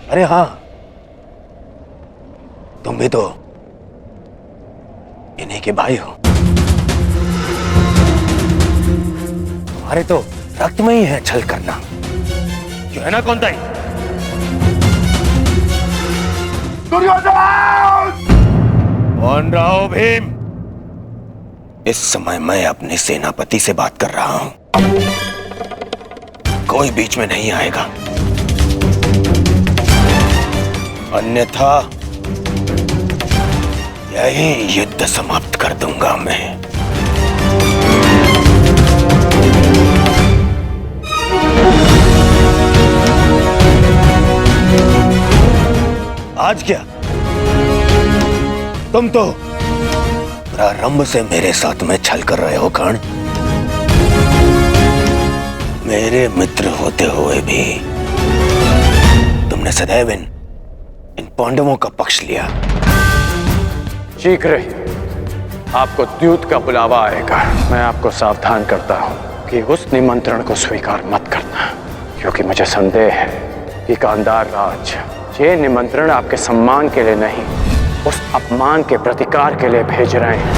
अरे हाँ, तुम भी तो इन्हीं के भाई हो। तुम्हारे तो रक्त में ही है छल करना, क्यों है ना कौनताई? कौन रहा हो भीम? इस समय मैं अपने सेनापति से बात कर रहा हूं, कोई बीच में नहीं आएगा, अन्यथा यही युद्ध समाप्त कर दूंगा मैं। आज क्या तुम तो प्रारंभ से मेरे साथ में छल कर रहे हो कर्ण। मेरे मित्र होते हुए भी तुमने सदैव इन पांडवों का पक्ष लिया। शीघ्र ही आपको द्यूत का बुलावा आएगा। मैं आपको सावधान करता हूँ कि उस निमंत्रण को स्वीकार मत करना, क्योंकि मुझे संदेह है कि गांधार राज ये निमंत्रण आपके सम्मान के लिए नहीं, उस अपमान के प्रतिकार के लिए भेज रहे हैं।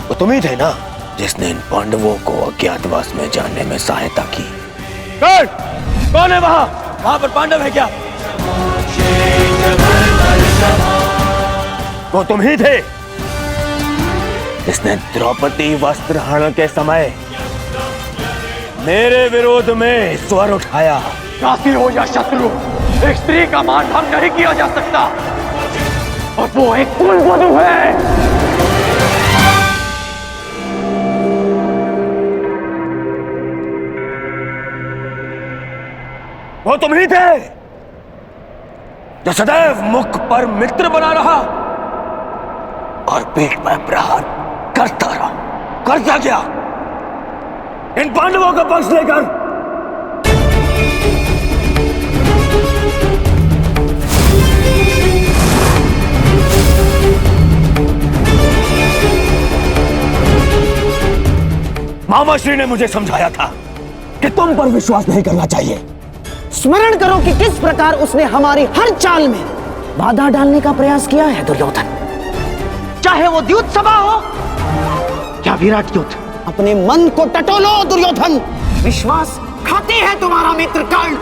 वो तुम ही थे ना जिसने इन पांडवों को अज्ञातवास में जाने में सहायता की। कौन है वहां पर पांडव है क्या? वो तुम ही थे जिसने द्रौपदी वस्त्रहरण के समय मेरे विरोध में स्वर उठाया। साथी हो या शत्रु, एक स्त्री का मान भंग नहीं किया जा सकता, और वो एक कुलवधू है। वो तुम ही थे जो सदैव मुख पर मित्र बना रहा और पीठ पर प्रहार करता रहा। करता क्या? इन पांडवों का पक्ष लेकर। मामाश्री ने मुझे समझाया था कि तुम पर विश्वास नहीं करना चाहिए। स्मरण करो कि किस प्रकार उसने हमारी हर चाल में बाधा डालने का प्रयास किया है दुर्योधन। चाहे वो द्यूत सभा हो या विराट युद्ध, अपने मन को टटोलो दुर्योधन। विश्वास खाते है तुम्हारा मित्र कर्ण।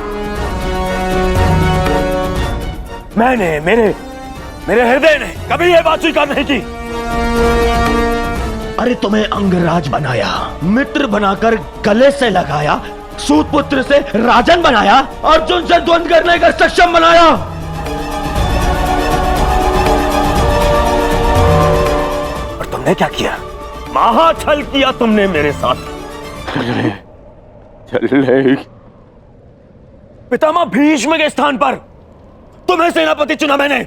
मेरे हृदय ने कभी यह बात स्वीकार नहीं की। अरे तुम्हें अंगराज बनाया, मित्र बनाकर गले से लगाया, सूत पुत्र से राजन बनाया, अर्जुन से द्वंद्व करने का सक्षम बनाया। और तुमने क्या किया? महाछल किया तुमने मेरे साथ। पितामह भीष्म के स्थान पर तुम्हें सेनापति चुना मैंने।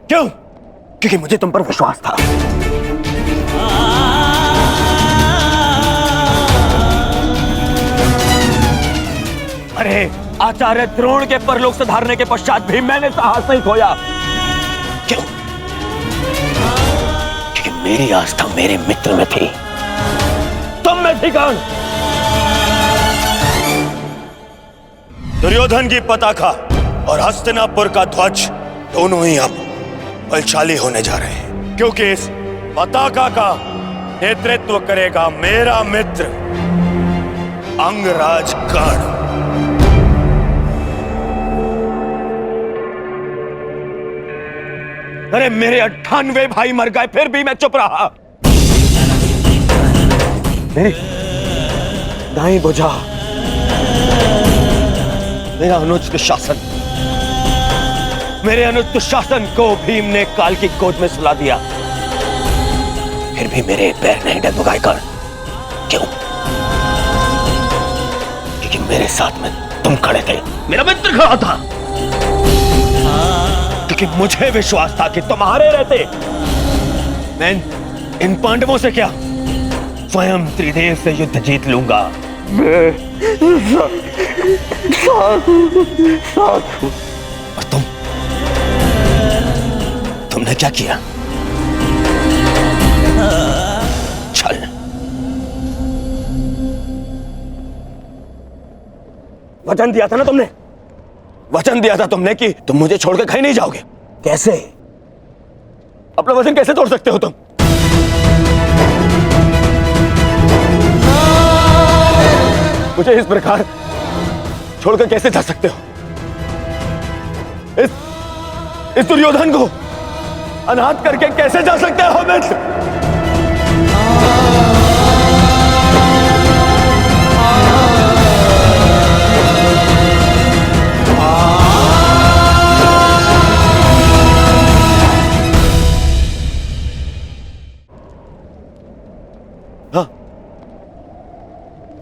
क्यों? क्योंकि मुझे तुम पर विश्वास था। अरे आचार्य द्रोण के परलोक सुधारने के पश्चात भी मैंने साहस नहीं खोया। क्यों? क्योंकि मेरी आस्था मेरे मित्र में थी। तुम में थी कौन? दुर्योधन की पताका और हस्तिनापुर का ध्वज दोनों ही अब बलशाली होने जा रहे हैं, क्योंकि इस पताका का नेतृत्व करेगा मेरा मित्र अंगराज कर्ण। अरे मेरे 98 भाई मर गए, फिर भी मैं चुप रहा। मेरी दाएं भुजा, मेरा अनुज दुशासन, मेरे अनुज दुशासन को भीम ने काल की गोद में सुला दिया। फिर भी मेरे पैर नहीं डगमगाए कर्ण। क्यों? क्योंकि मेरे साथ में तुम खड़े थे, मेरा मित्र खड़ा था। क्योंकि मुझे विश्वास था कि तुम्हारे रहते मैं इन पांडवों से क्या, स्वयं त्रिदेव से युद्ध जीत लूंगा। और तुमने क्या किया? छल। वचन दिया था ना तुमने, वचन दिया था तुमने कि तुम मुझे छोड़कर कहीं नहीं जाओगे। कैसे? अपना वचन कैसे तोड़ सकते हो तुम? मुझे इस प्रकार छोड़कर कैसे जा सकते हो? इस दुर्योधन को अनाथ करके कैसे जा सकते हो मित्र?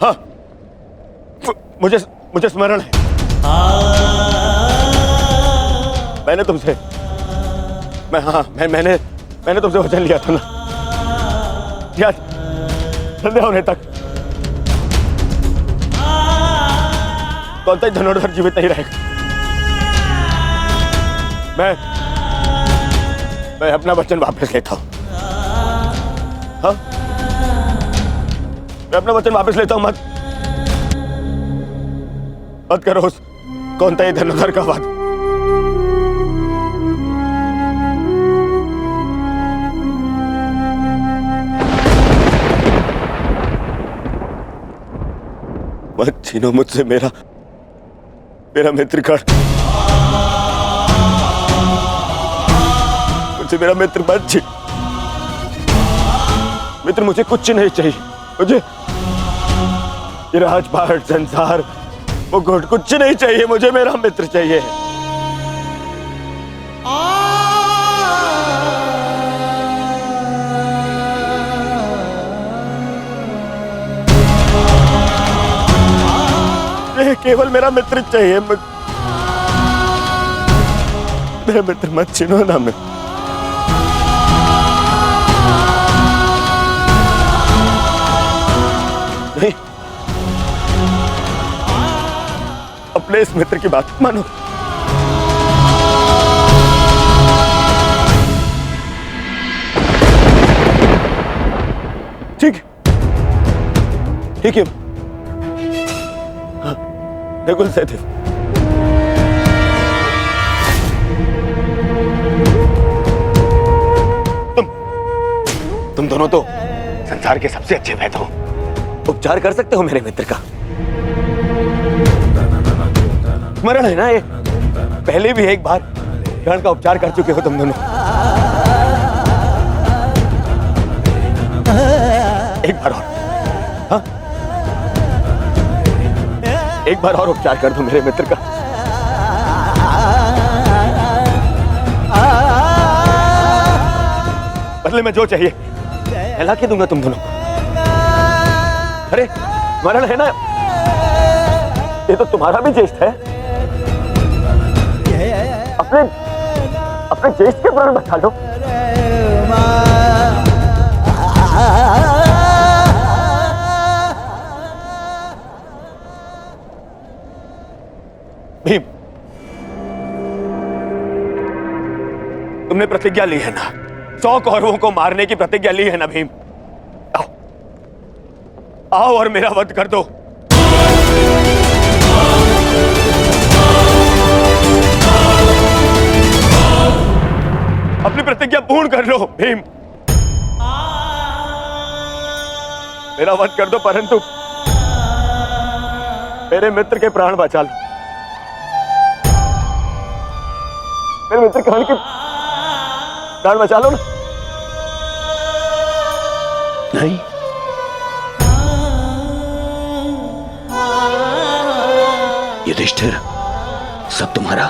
हाँ, मुझे स्मरण है। मैंने तुमसे वचन लिया था ना, याद? संध्या होने तक कौन सा धनुर्धर जीवित नहीं रहेगा। मैं अपना वचन वापस लेता हूं। हाँ, मैं अपना वचन वापस लेता हूं। मत करो उस कौन था ये धनुधर का वध। मत छीनो मुझसे मेरा मित्रगण। मुझसे मेरा मित्र मत छीन। मित्र मुझे कुछ नहीं चाहिए। मुझे ये राजपाट, संसार, मुकुट कुछ नहीं चाहिए। मुझे मेरा मित्र चाहिए। केवल मेरा मित्र चाहिए। मेरा मित्र मत छीनो ना। मैं नहीं, अपने इस मित्र की बात मानो। ठीक है। हाँ, बिल्कुल सहदेव। तुम दोनों तो संसार के सबसे अच्छे वैद्य हो। उपचार कर सकते हो मेरे मित्र का। स्मरण है ना, ये पहले भी एक बार गण का उपचार कर चुके हो तुम दोनों। एक बार और। हाँ, एक बार और उपचार कर दो मेरे मित्र का। बदले में जो चाहिए ला के दूंगा तुम दोनों। अरे स्मरण है ना, ये तो तुम्हारा भी ज्येष्ठ है। अपने ज्येष्ठ के प्राण बचा लो। भीम, तुमने प्रतिज्ञा ली है ना, 100 कौरवों को मारने की प्रतिज्ञा ली है ना भीम। आओ और मेरा वध कर दो। अपनी प्रतिज्ञा पूर्ण कर लो भीम। मेरा वध कर दो, परंतु मेरे मित्र के प्राण बचा लो। मेरे मित्र कर्ण के प्राण बचा लो ना। नहीं, युधिष्ठिर, सब तुम्हारा।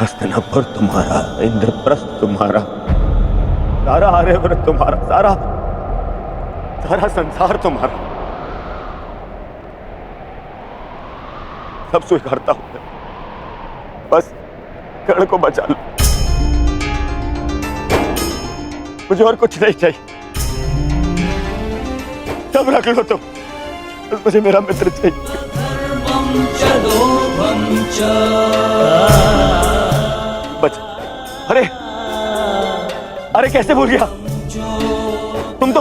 हस्तिनापुर तुम्हारा, इंद्रप्रस्थ तुम्हारा, सारा आर्यव्रत तुम्हारा, सारा संसार तुम्हारा। सब स्वीकारता हूं, बस कर्ण को बचा लो। मुझे और कुछ नहीं चाहिए। सब रख लो तुम, बस मुझे मेरा मित्र चाहिए। बच, अरे कैसे भूल गया? तुम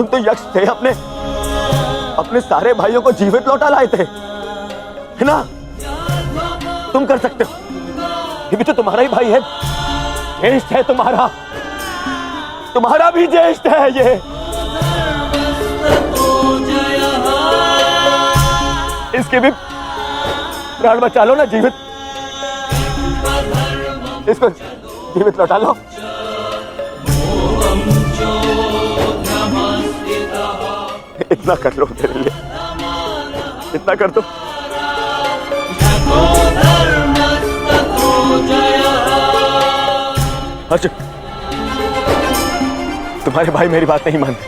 तो यक्ष थे। अपने सारे भाइयों को जीवित लौटा लाए थे, है ना? तुम कर सकते हो। ये भी तो तुम्हारा ही भाई है, ज्येष्ठ है तुम्हारा भी ज्येष्ठ है ये। इसके भी प्राण बचा लो ना, जीवित। इसको जीवित लौटा लो। इतना कर लो मेरे लिए, इतना कर दो। अर्जुन, तुम्हारे भाई मेरी बात नहीं मानते,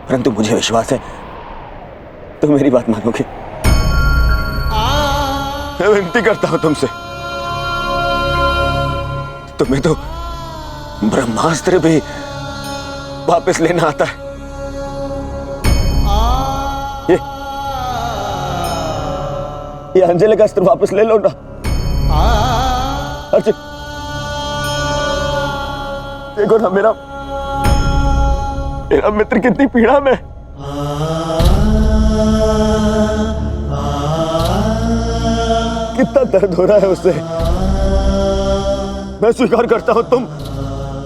परंतु मुझे विश्वास है तुम मेरी बात मानोगे। मैं विनती करता हूं तुमसे, तुम्हें तो ब्रह्मास्त्र भी वापस लेना आता है। ये अंजलि का अस्त्र वापस ले लो ना। अर्जुन, देखो ना मेरा मित्र कितनी पीड़ा में। कितना दर्द हो रहा है उसे। मैं स्वीकार करता हूं तुम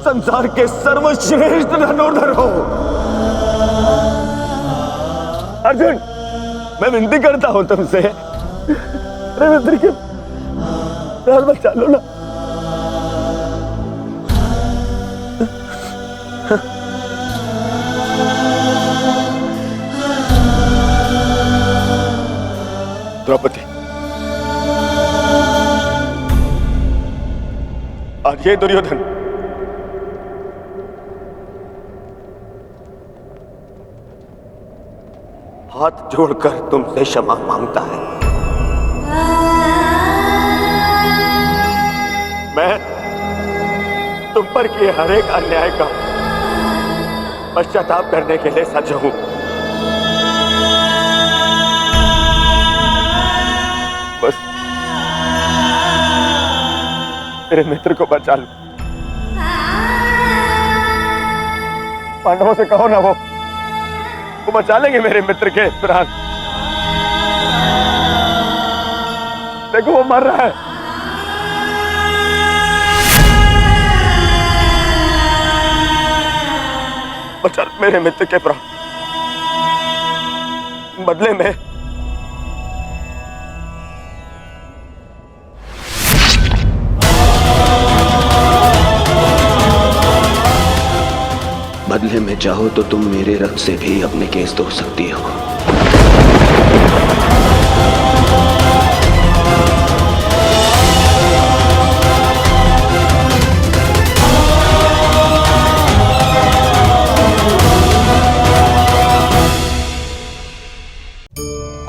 संसार के सर्वश्रेष्ठ धनुर्धर हो। अर्जुन, मैं विनती करता हूं तुमसे, अरे मित्र के प्राण बचा लो ना। द्रौपदी, आज ये दुर्योधन हाथ जोड़कर तुमसे क्षमा मांगता है। मैं तुम पर किए हर एक अन्याय का पश्चाताप करने के लिए सज्ज हूं। बस मेरे मित्र को बचा लो। पांडवों से कहो ना, वो बचा लेंगे मेरे मित्र के प्राण। देखो वो मर रहा है। बचा मेरे मित्र के प्राण। बदले में चाहो तो तुम मेरे रक्त से भी अपने केस धो सकती हो।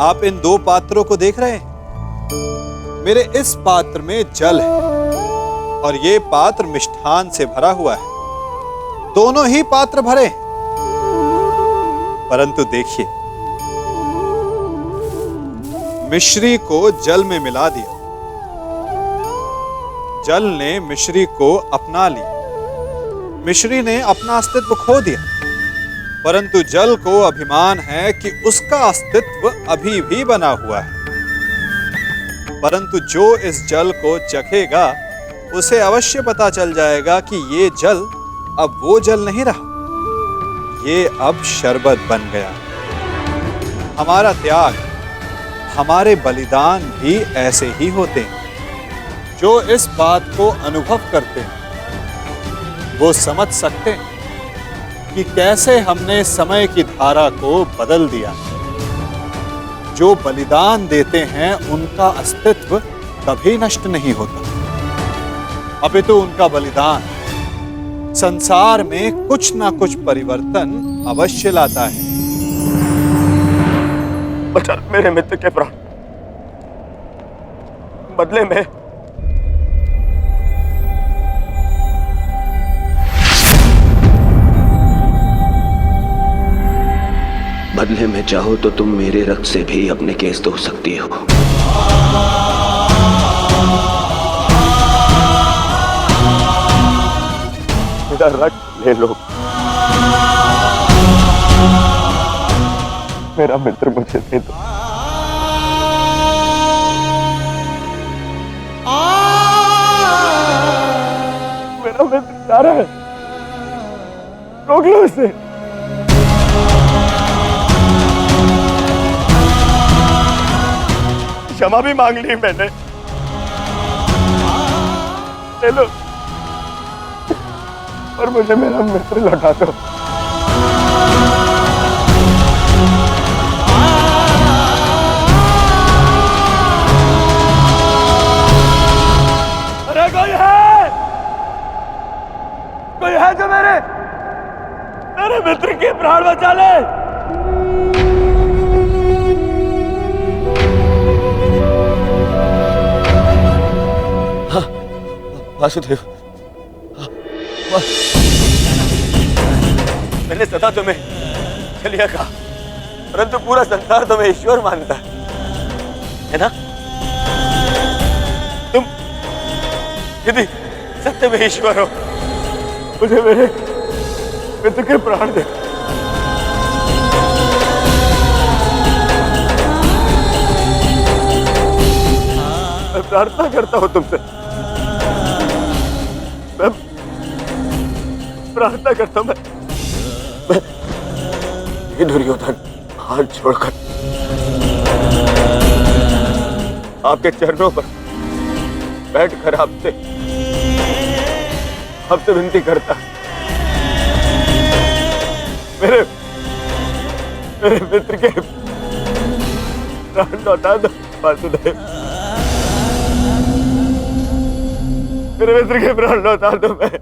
आप इन दो पात्रों को देख रहे हैं? मेरे इस पात्र में जल है और ये पात्र मिष्ठान से भरा हुआ है। दोनों ही पात्र भरे, परंतु देखिए, मिश्री को जल में मिला दिया, जल ने मिश्री को अपना ली, मिश्री ने अपना अस्तित्व खो दिया। परंतु जल को अभिमान है कि उसका अस्तित्व अभी भी बना हुआ है। परंतु जो इस जल को चखेगा उसे अवश्य पता चल जाएगा कि ये जल अब वो जल नहीं रहा, ये अब शरबत बन गया। हमारा त्याग, हमारे बलिदान भी ऐसे ही होते हैं। जो इस बात को अनुभव करते हैं वो समझ सकते हैं कि कैसे हमने समय की धारा को बदल दिया। जो बलिदान देते हैं उनका अस्तित्व कभी नष्ट नहीं होता, अपितु उनका बलिदान संसार में कुछ ना कुछ परिवर्तन अवश्य लाता है। बचा मेरे मित्र के प्राण, बदले में चाहो तो तुम मेरे रक्त से भी अपने केस धो सकती हो। मेरा रक्त ले लो, मेरा मित्र मुझे दे दो। मेरा मित्र जा रहा है, रोक लो इसे। क्षमा भी मांग ली मैंने, ले लो, और मुझे मेरा मित्र लौटा दो। अरे कोई है जो मेरे मित्र के प्राण बचा ले। हाँ, वासुदेव, मैंने सदा तुम्हें चलिया कहा, परंतु पूरा संसार तुम्हें ईश्वर मानता है ना? तुम यदि सत्य में ईश्वर हो, मुझे मेरे मित्र के प्राण दे। मैं प्रार्थना करता हूं तुमसे, मैं प्रार्थना करता हूं, मैं ये दुर्योधन हाथ छोड़कर आपके चरणों पर बैठकर आपसे विनती करता, मेरे मित्र के प्राण लौटा दो वासुदेव, मेरे मित्र के प्राण लौटा दो। मैं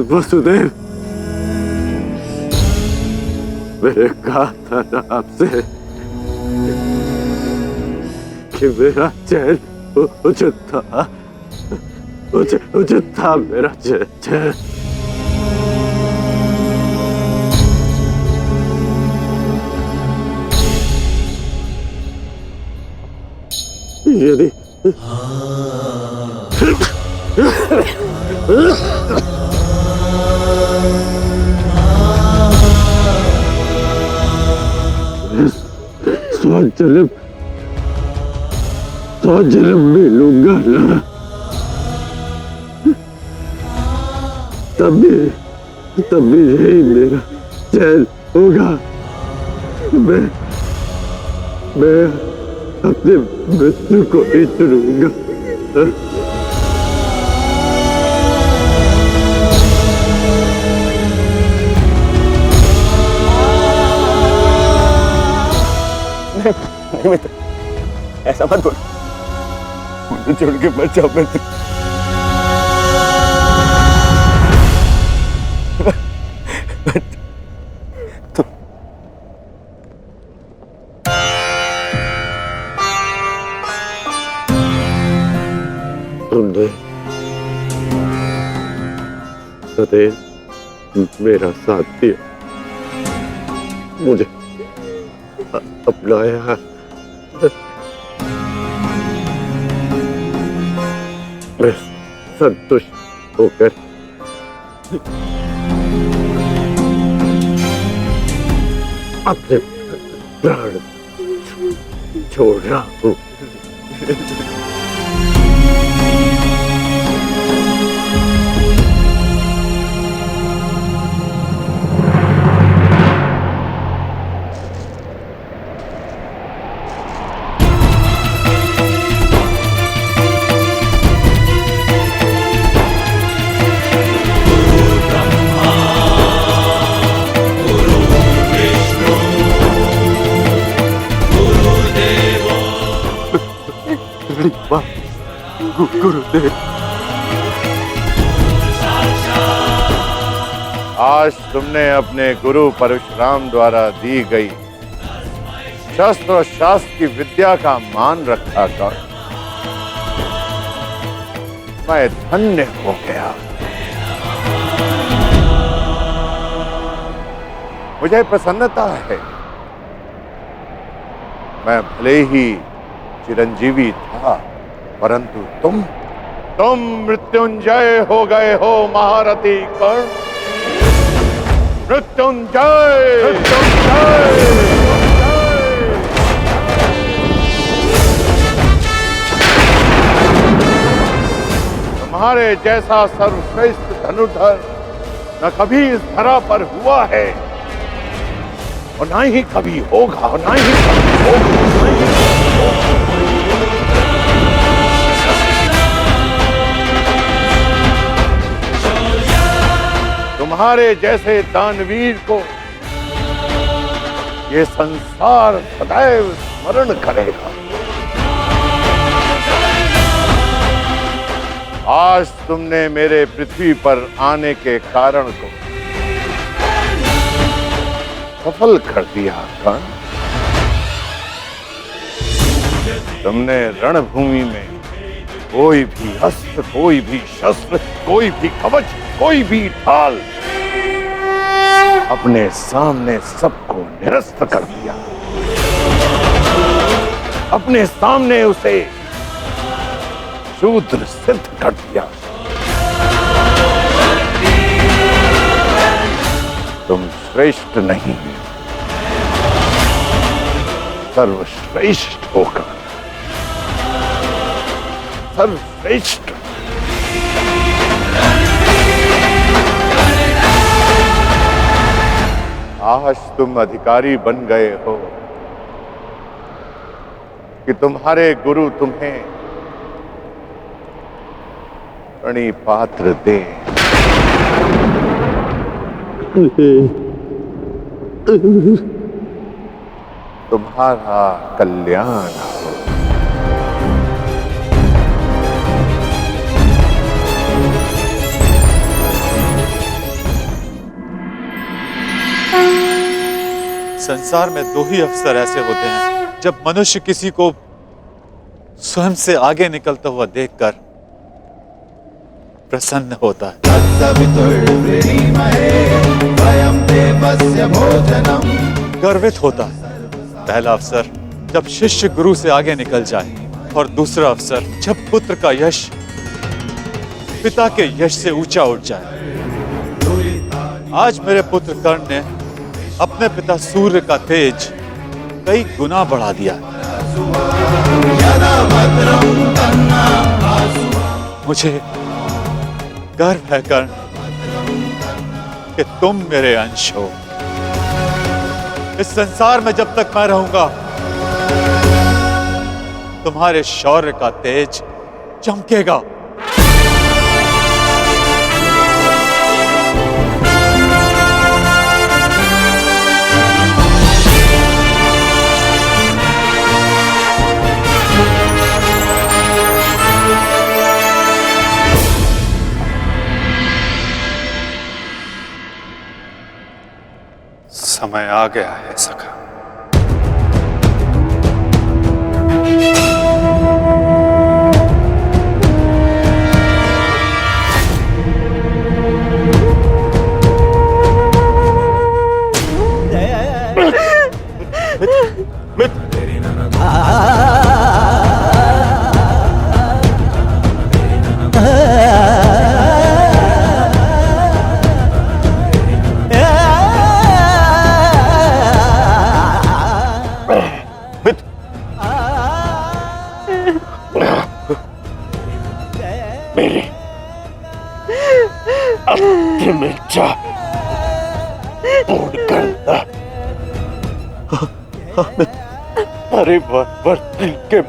वसुदेव, मैंने कहा था ना आपसे कि मेरा चैन उचित था मेरा चैन। यदि स्वजन्म में लूंगा ना, तभी यही मेरा चैन होगा। मैं अपने मित्र को ही चुनूंगा। नहीं मित्र, ऐसा मत बोल, मुझे छोड़ के मत जाओ मित्र। तुमने सदैव मेरा साथ दिया, मुझे अपनाया। मैं संतुष्ट होकर अपने प्राण छोड़ रहा हूँ। गुरुदेव, आज तुमने अपने गुरु परशुराम द्वारा दी गई शस्त्र और शास्त्र की विद्या का मान रखा कर मैं धन्य हो गया। मुझे प्रसन्नता है, मैं भले ही चिरंजीवी था, परंतु तुम मृत्युंजय हो गए हो महारथी कर्ण। मृत्युंजय, मृत्युंजय। तुम्हारे जैसा सर्वश्रेष्ठ धनुर्धर न कभी इस धरा पर हुआ है और ना ही कभी होगा, ना ही कभी होगा। तुम्हारे जैसे दानवीर को ये संसार सदैव स्मरण करेगा। आज तुमने मेरे पृथ्वी पर आने के कारण को सफल कर दिया कर्ण। तुमने रणभूमि में कोई भी अस्त्र, कोई भी शस्त्र, कोई भी कवच, कोई भी ढाल अपने सामने सबको निरस्त कर दिया। अपने सामने उसे शूद्र सिद्ध कर दिया। तुम श्रेष्ठ नहीं, सर्वश्रेष्ठ होकर सर्वश्रेष्ठ। आज तुम अधिकारी बन गए हो कि तुम्हारे गुरु तुम्हें प्रणिपात्र दे। तुम्हारा कल्याण हो। संसार में दो ही अवसर ऐसे होते हैं जब मनुष्य किसी को स्वयं से आगे निकलता हुआ देखकर प्रसन्न होता है। गर्वित होता है। पहला अवसर जब शिष्य गुरु से आगे निकल जाए और दूसरा अवसर जब पुत्र का यश पिता के यश से ऊंचा उठ जाए। आज मेरे पुत्र कर्ण ने अपने पिता सूर्य का तेज कई गुना बढ़ा दिया। मुझे गर्व है कर्ण कि तुम मेरे अंश हो। इस संसार में जब तक मैं रहूंगा तुम्हारे शौर्य का तेज चमकेगा। समय आ गया है सखा। मेरी अंतिम इच्छा पूर्ण करना। परिवर्तन के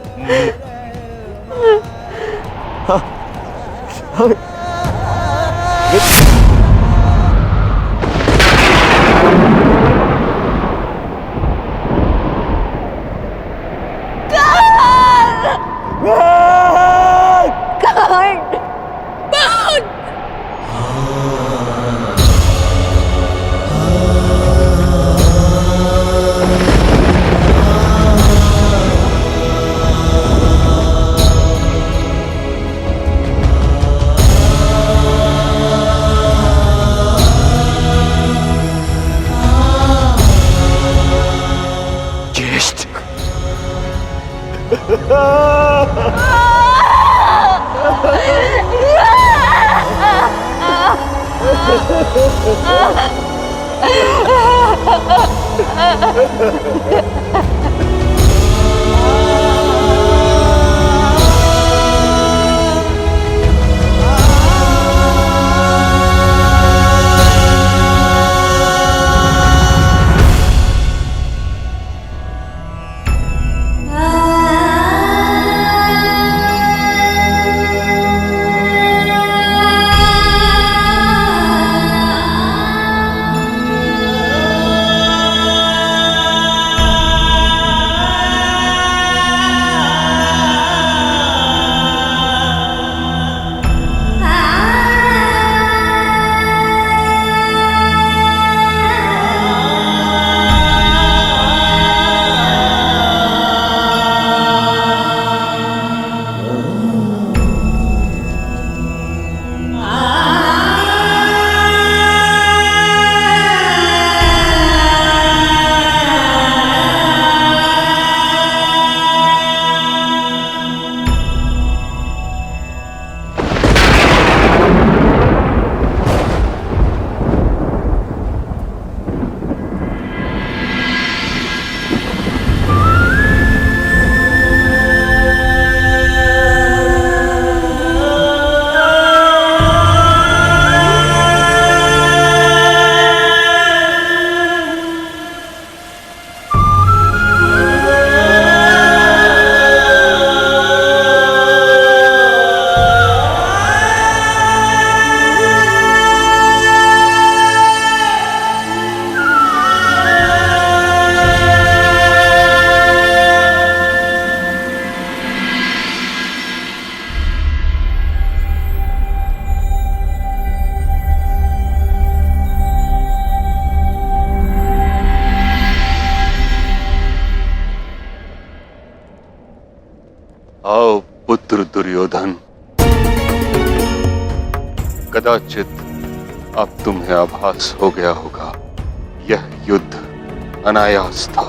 आओ पुत्र दुर्योधन, कदाचित अब तुम्हें आभास हो गया होगा, यह युद्ध अनायास था।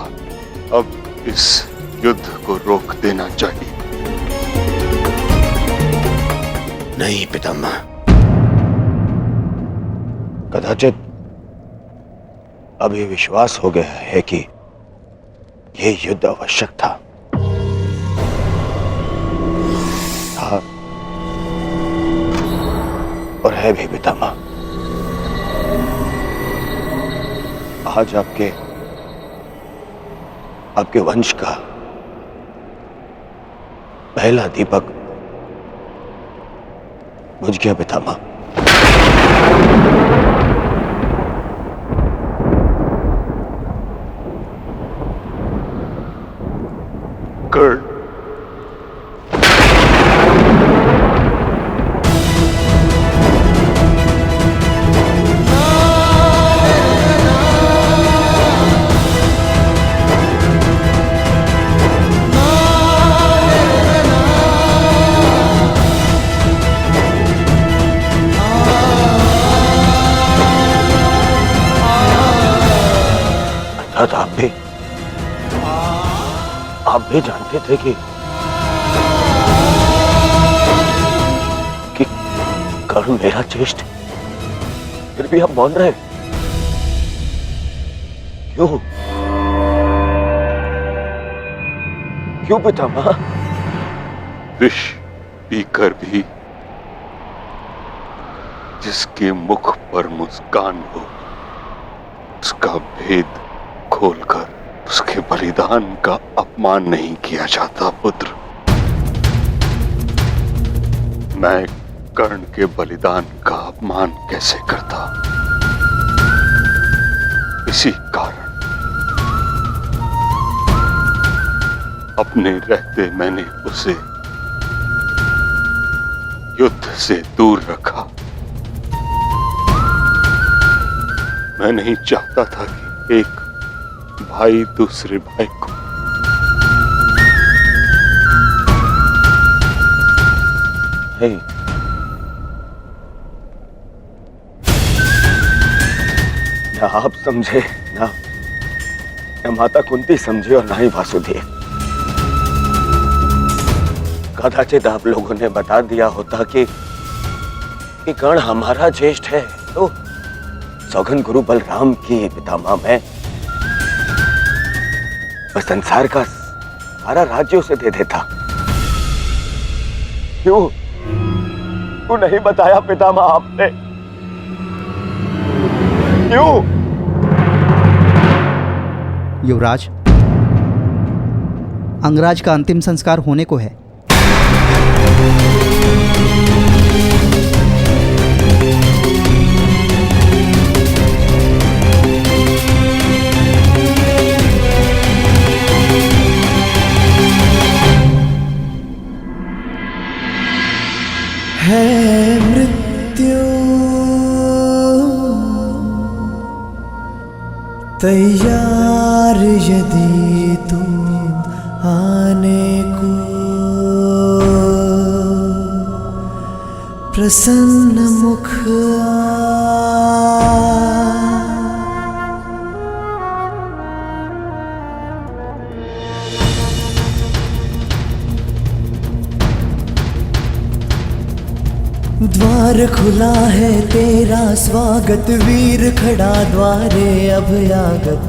अब इस युद्ध को रोक देना चाहिए। नहीं पितामह, कदाचित अभी विश्वास हो गया है कि यह युद्ध आवश्यक था। और है भी पितामह। आज आपके वंश का पहला दीपक बुझ गया पितामह। कर्ण, आप भी जानते थे कि कर्ण मेरा ज्येष्ठ, फिर भी आप मौन रहे क्यों? क्यों पितामह? विष पीकर भी जिसके मुख पर मुस्कान हो, उसका भेद खोलकर उसके बलिदान का अपमान नहीं किया जाता पुत्र। मैं कर्ण के बलिदान का अपमान कैसे करता? इसी कारण अपने रहते मैंने उसे युद्ध से दूर रखा। मैं नहीं चाहता था कि एक भाई दूसरे भाई को नहीं, ना आप समझे, ना माता कुंती समझे और ना ही वासुदेव। कदाचित आप लोगों ने बता दिया होता कि कर्ण हमारा ज्येष्ठ है, तो सौगन गुरु बलराम की पितामह मैं संसार का सारा राज्य उसे दे देता। क्यों नहीं बताया पितामह आपने? क्यों? युवराज, अंगराज का अंतिम संस्कार होने को है। है मृत्यु तैयार यदि तुम आने को, प्रसन्न मुख द्वार खुला है तेरा स्वागत, वीर खड़ा द्वारे अभयागत।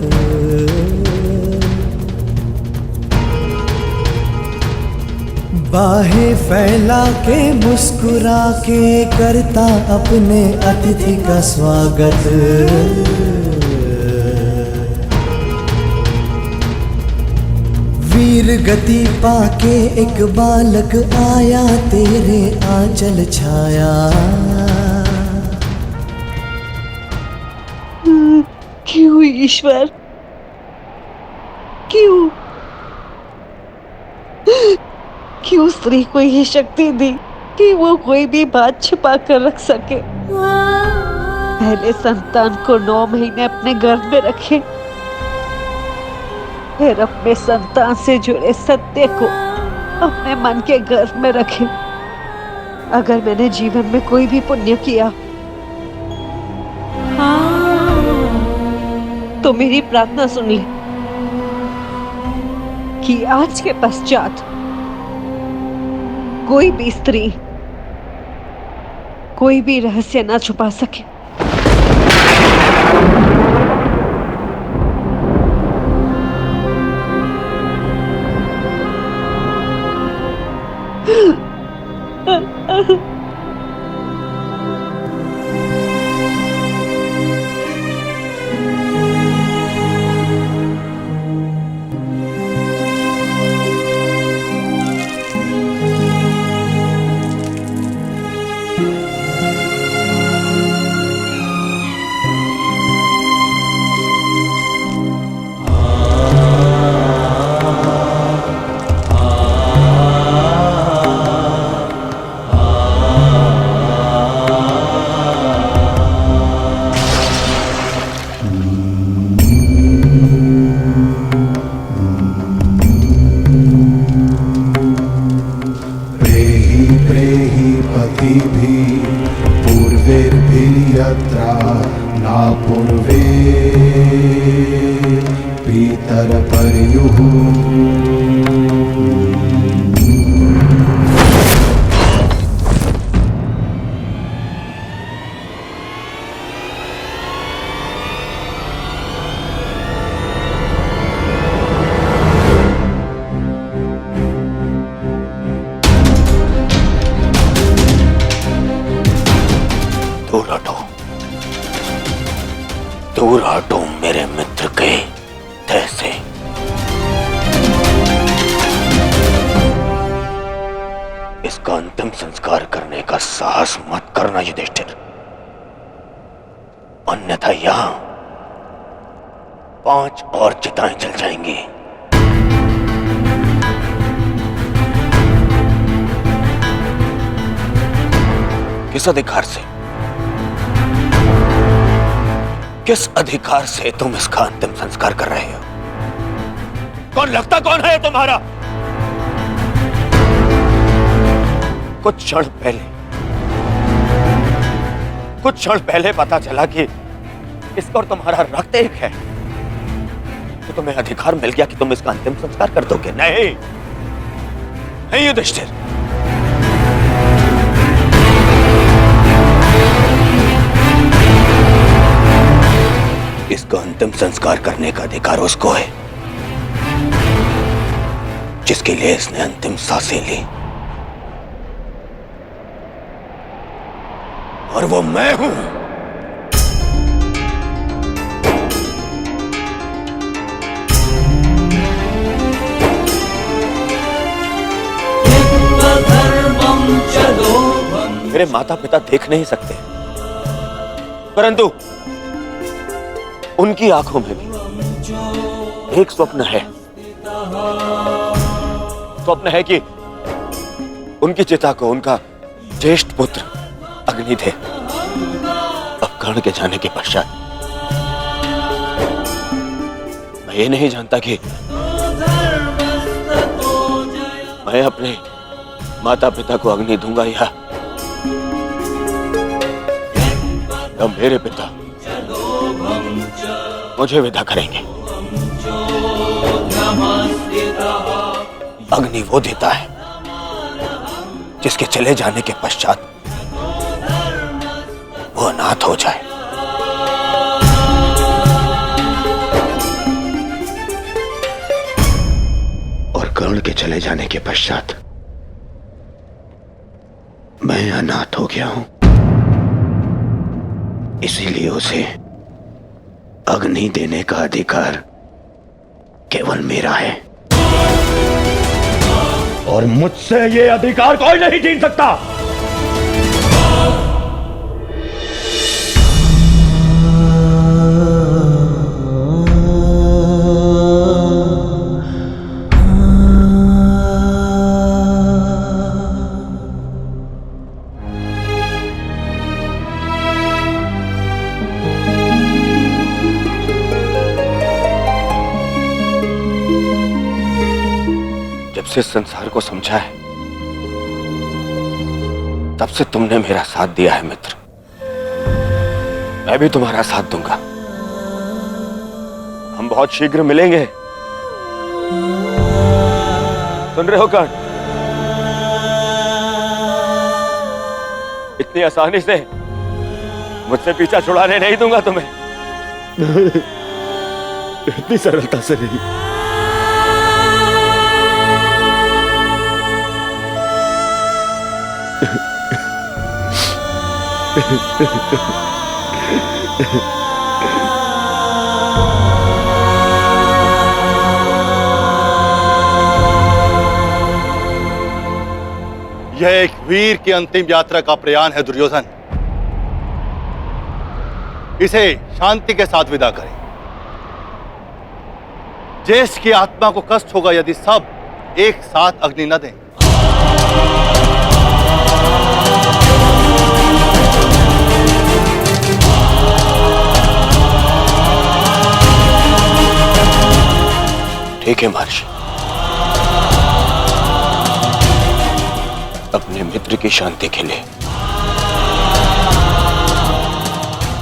बाहें फैला के मुस्कुरा के करता अपने अतिथि का स्वागत। वीर गति पाके एक बालक आया, तेरे आंचल छाया। क्यों ईश्वर, क्यों स्त्री को ये शक्ति दी कि वो कोई भी बात छुपा कर रख सके? पहले संतान को 9 महीने अपने गर्भ में रखे, फिर अपने संतान से जुड़े सत्य को अपने मन के गर्भ में रखे। अगर मैंने जीवन में कोई भी पुण्य किया तो मेरी प्रार्थना सुन ले कि आज के पश्चात कोई भी स्त्री कोई भी रहस्य ना छुपा सके। दूर हटो मेरे मित्र के तह से। इसका अंतिम संस्कार करने का साहस मत करना युधिष्ठिर, अन्यथा यहां 5 और चिताएं जल जाएंगी। किस अधिकार से, किस अधिकार से तुम इसका अंतिम संस्कार कर रहे हो? कौन लगता कौन है तुम्हारा? कुछ क्षण पहले पता चला कि इसका और तुम्हारा रक्त एक है, तो तुम्हें अधिकार मिल गया कि तुम इसका अंतिम संस्कार कर दोगे। नहीं नहीं युधिष्ठिर, इसका अंतिम संस्कार करने का अधिकार उसको है जिसके लिए इसने अंतिम सांसें ली, और वो मैं हूं। मेरे माता पिता देख नहीं सकते, परंतु उनकी आंखों में भी एक स्वप्न है। स्वप्न है कि उनकी चिता को उनका ज्येष्ठ पुत्र अग्निदेव अब कर्ण के जाने के पश्चात, मैं ये नहीं जानता कि मैं अपने माता पिता को अग्नि दूंगा या मेरे पिता मुझे विदा करेंगे। अग्नि वो देता है जिसके चले जाने के पश्चात वो अनाथ हो जाए। और कर्ण के चले जाने के पश्चात मैं अनाथ हो गया हूं, इसीलिए उसे अग्नि देने का अधिकार केवल मेरा है, और मुझसे ये अधिकार कोई नहीं छीन सकता। से संसार को समझा है, तब से तुमने मेरा साथ दिया है मित्र। मैं भी तुम्हारा साथ दूंगा। हम बहुत शीघ्र मिलेंगे। सुन रहे हो कर्ण? इतनी आसानी से मुझसे पीछा छुड़ाने नहीं दूंगा तुम्हें। इतनी सरलता से नहीं। यह एक वीर की अंतिम यात्रा का प्रयाण है दुर्योधन। इसे शांति के साथ विदा करें। ज्येष्ठ की आत्मा को कष्ट होगा यदि सब एक साथ अग्नि न दें। ठीक है महर्षि, अपने मित्र की शांति के लिए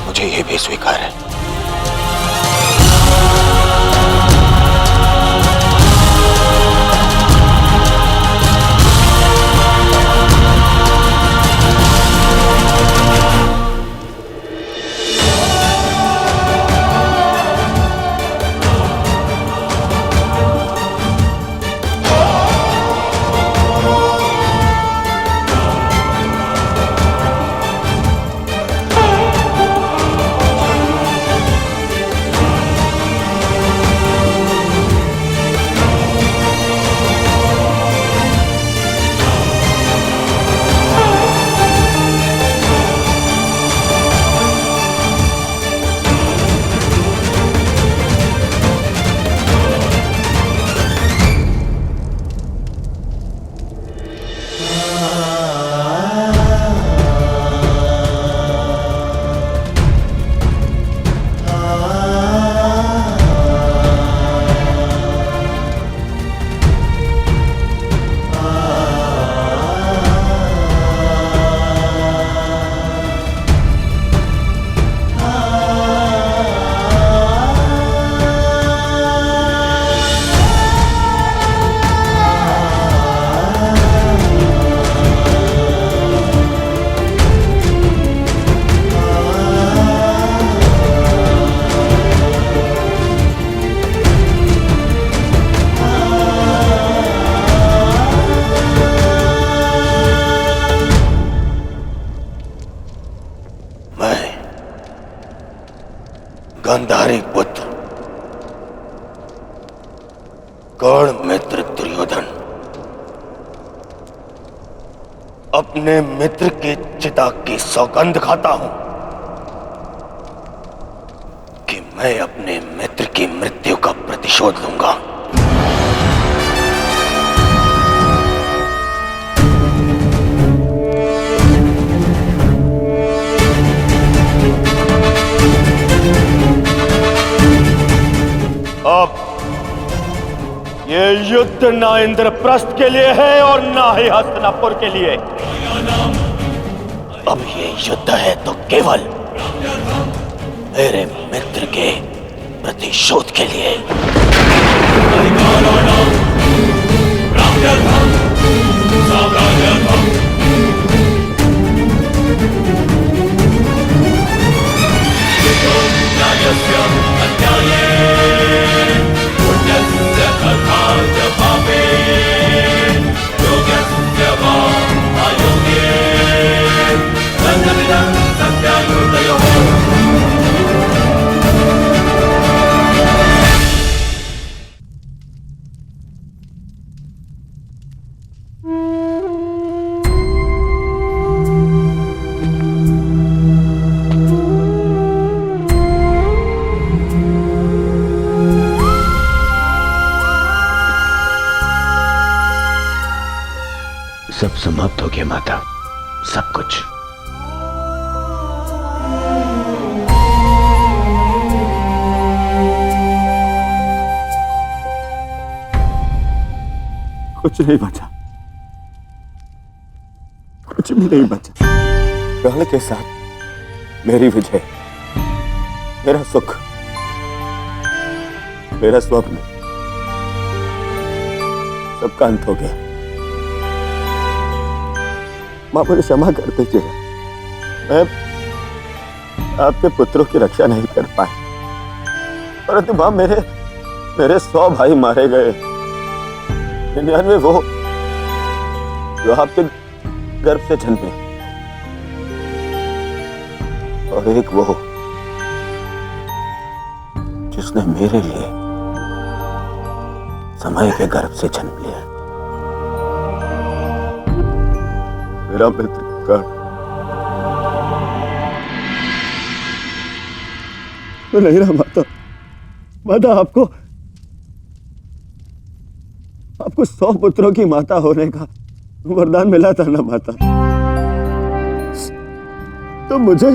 मुझे यह भी स्वीकार है। गांधारी पुत्र कर्ण मित्र दुर्योधन अपने मित्र के चिता की सौगंध खाता हूं कि मैं अपने मित्र की मृत्यु का प्रतिशोध लूंगा। अब ये युद्ध ना इंद्रप्रस्थ के लिए है और ना ही हस्तिनापुर के लिए। अब ये युद्ध है तो केवल मेरे मित्र के प्रतिशोध के लिए। सब समाप्त हो गया माता, सब कुछ। कुछ नहीं बचा, कुछ भी नहीं बचा। कर्ण के साथ मेरी विजय, मेरा सुख, मेरा स्वप्न, सबका अंत हो गया। मां मुझे क्षमा कर दीजिएगा, मैं आपके पुत्रों की रक्षा नहीं कर पाया, परंतु मां मेरे 100 भाई मारे गए, 99 वो जो आपके गर्भ से जन्मे, और एक वो जिसने मेरे लिए समय के गर्भ से जन्म लिया। मेरा मित्र कर्ण तो नहीं रहा। माता आपको 100 पुत्रों की माता होने का वरदान मिला था ना माता, तो मुझे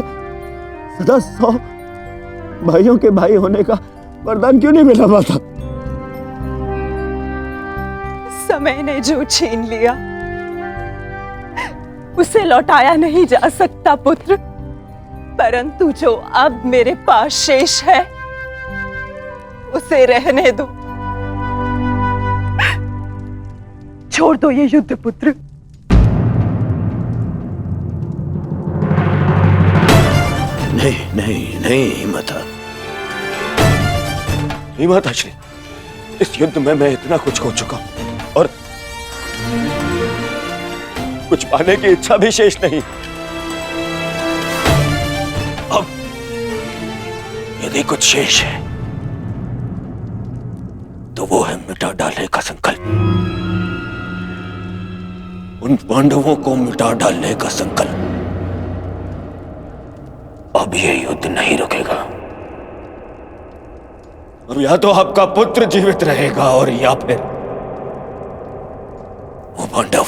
सदा 100 भाइयों के भाई होने का वरदान क्यों नहीं मिला माता? समय ने जो छीन लिया उसे लौटाया नहीं जा सकता पुत्र, परंतु जो अब मेरे पास शेष है उसे रहने दो। छोड़ दो ये युद्ध पुत्र। नहीं नहीं नहीं माता, नहीं माता श्री, इस युद्ध में मैं इतना कुछ खो चुका हूं और कुछ पाने की इच्छा भी शेष नहीं। अब यदि कुछ शेष है तो वो है मिटा डालने का संकल्प, उन पांडवों को मिटा डालने का संकल्प। अब ये युद्ध नहीं रुकेगा। अब या तो आपका पुत्र जीवित रहेगा और या फिर वो पांडव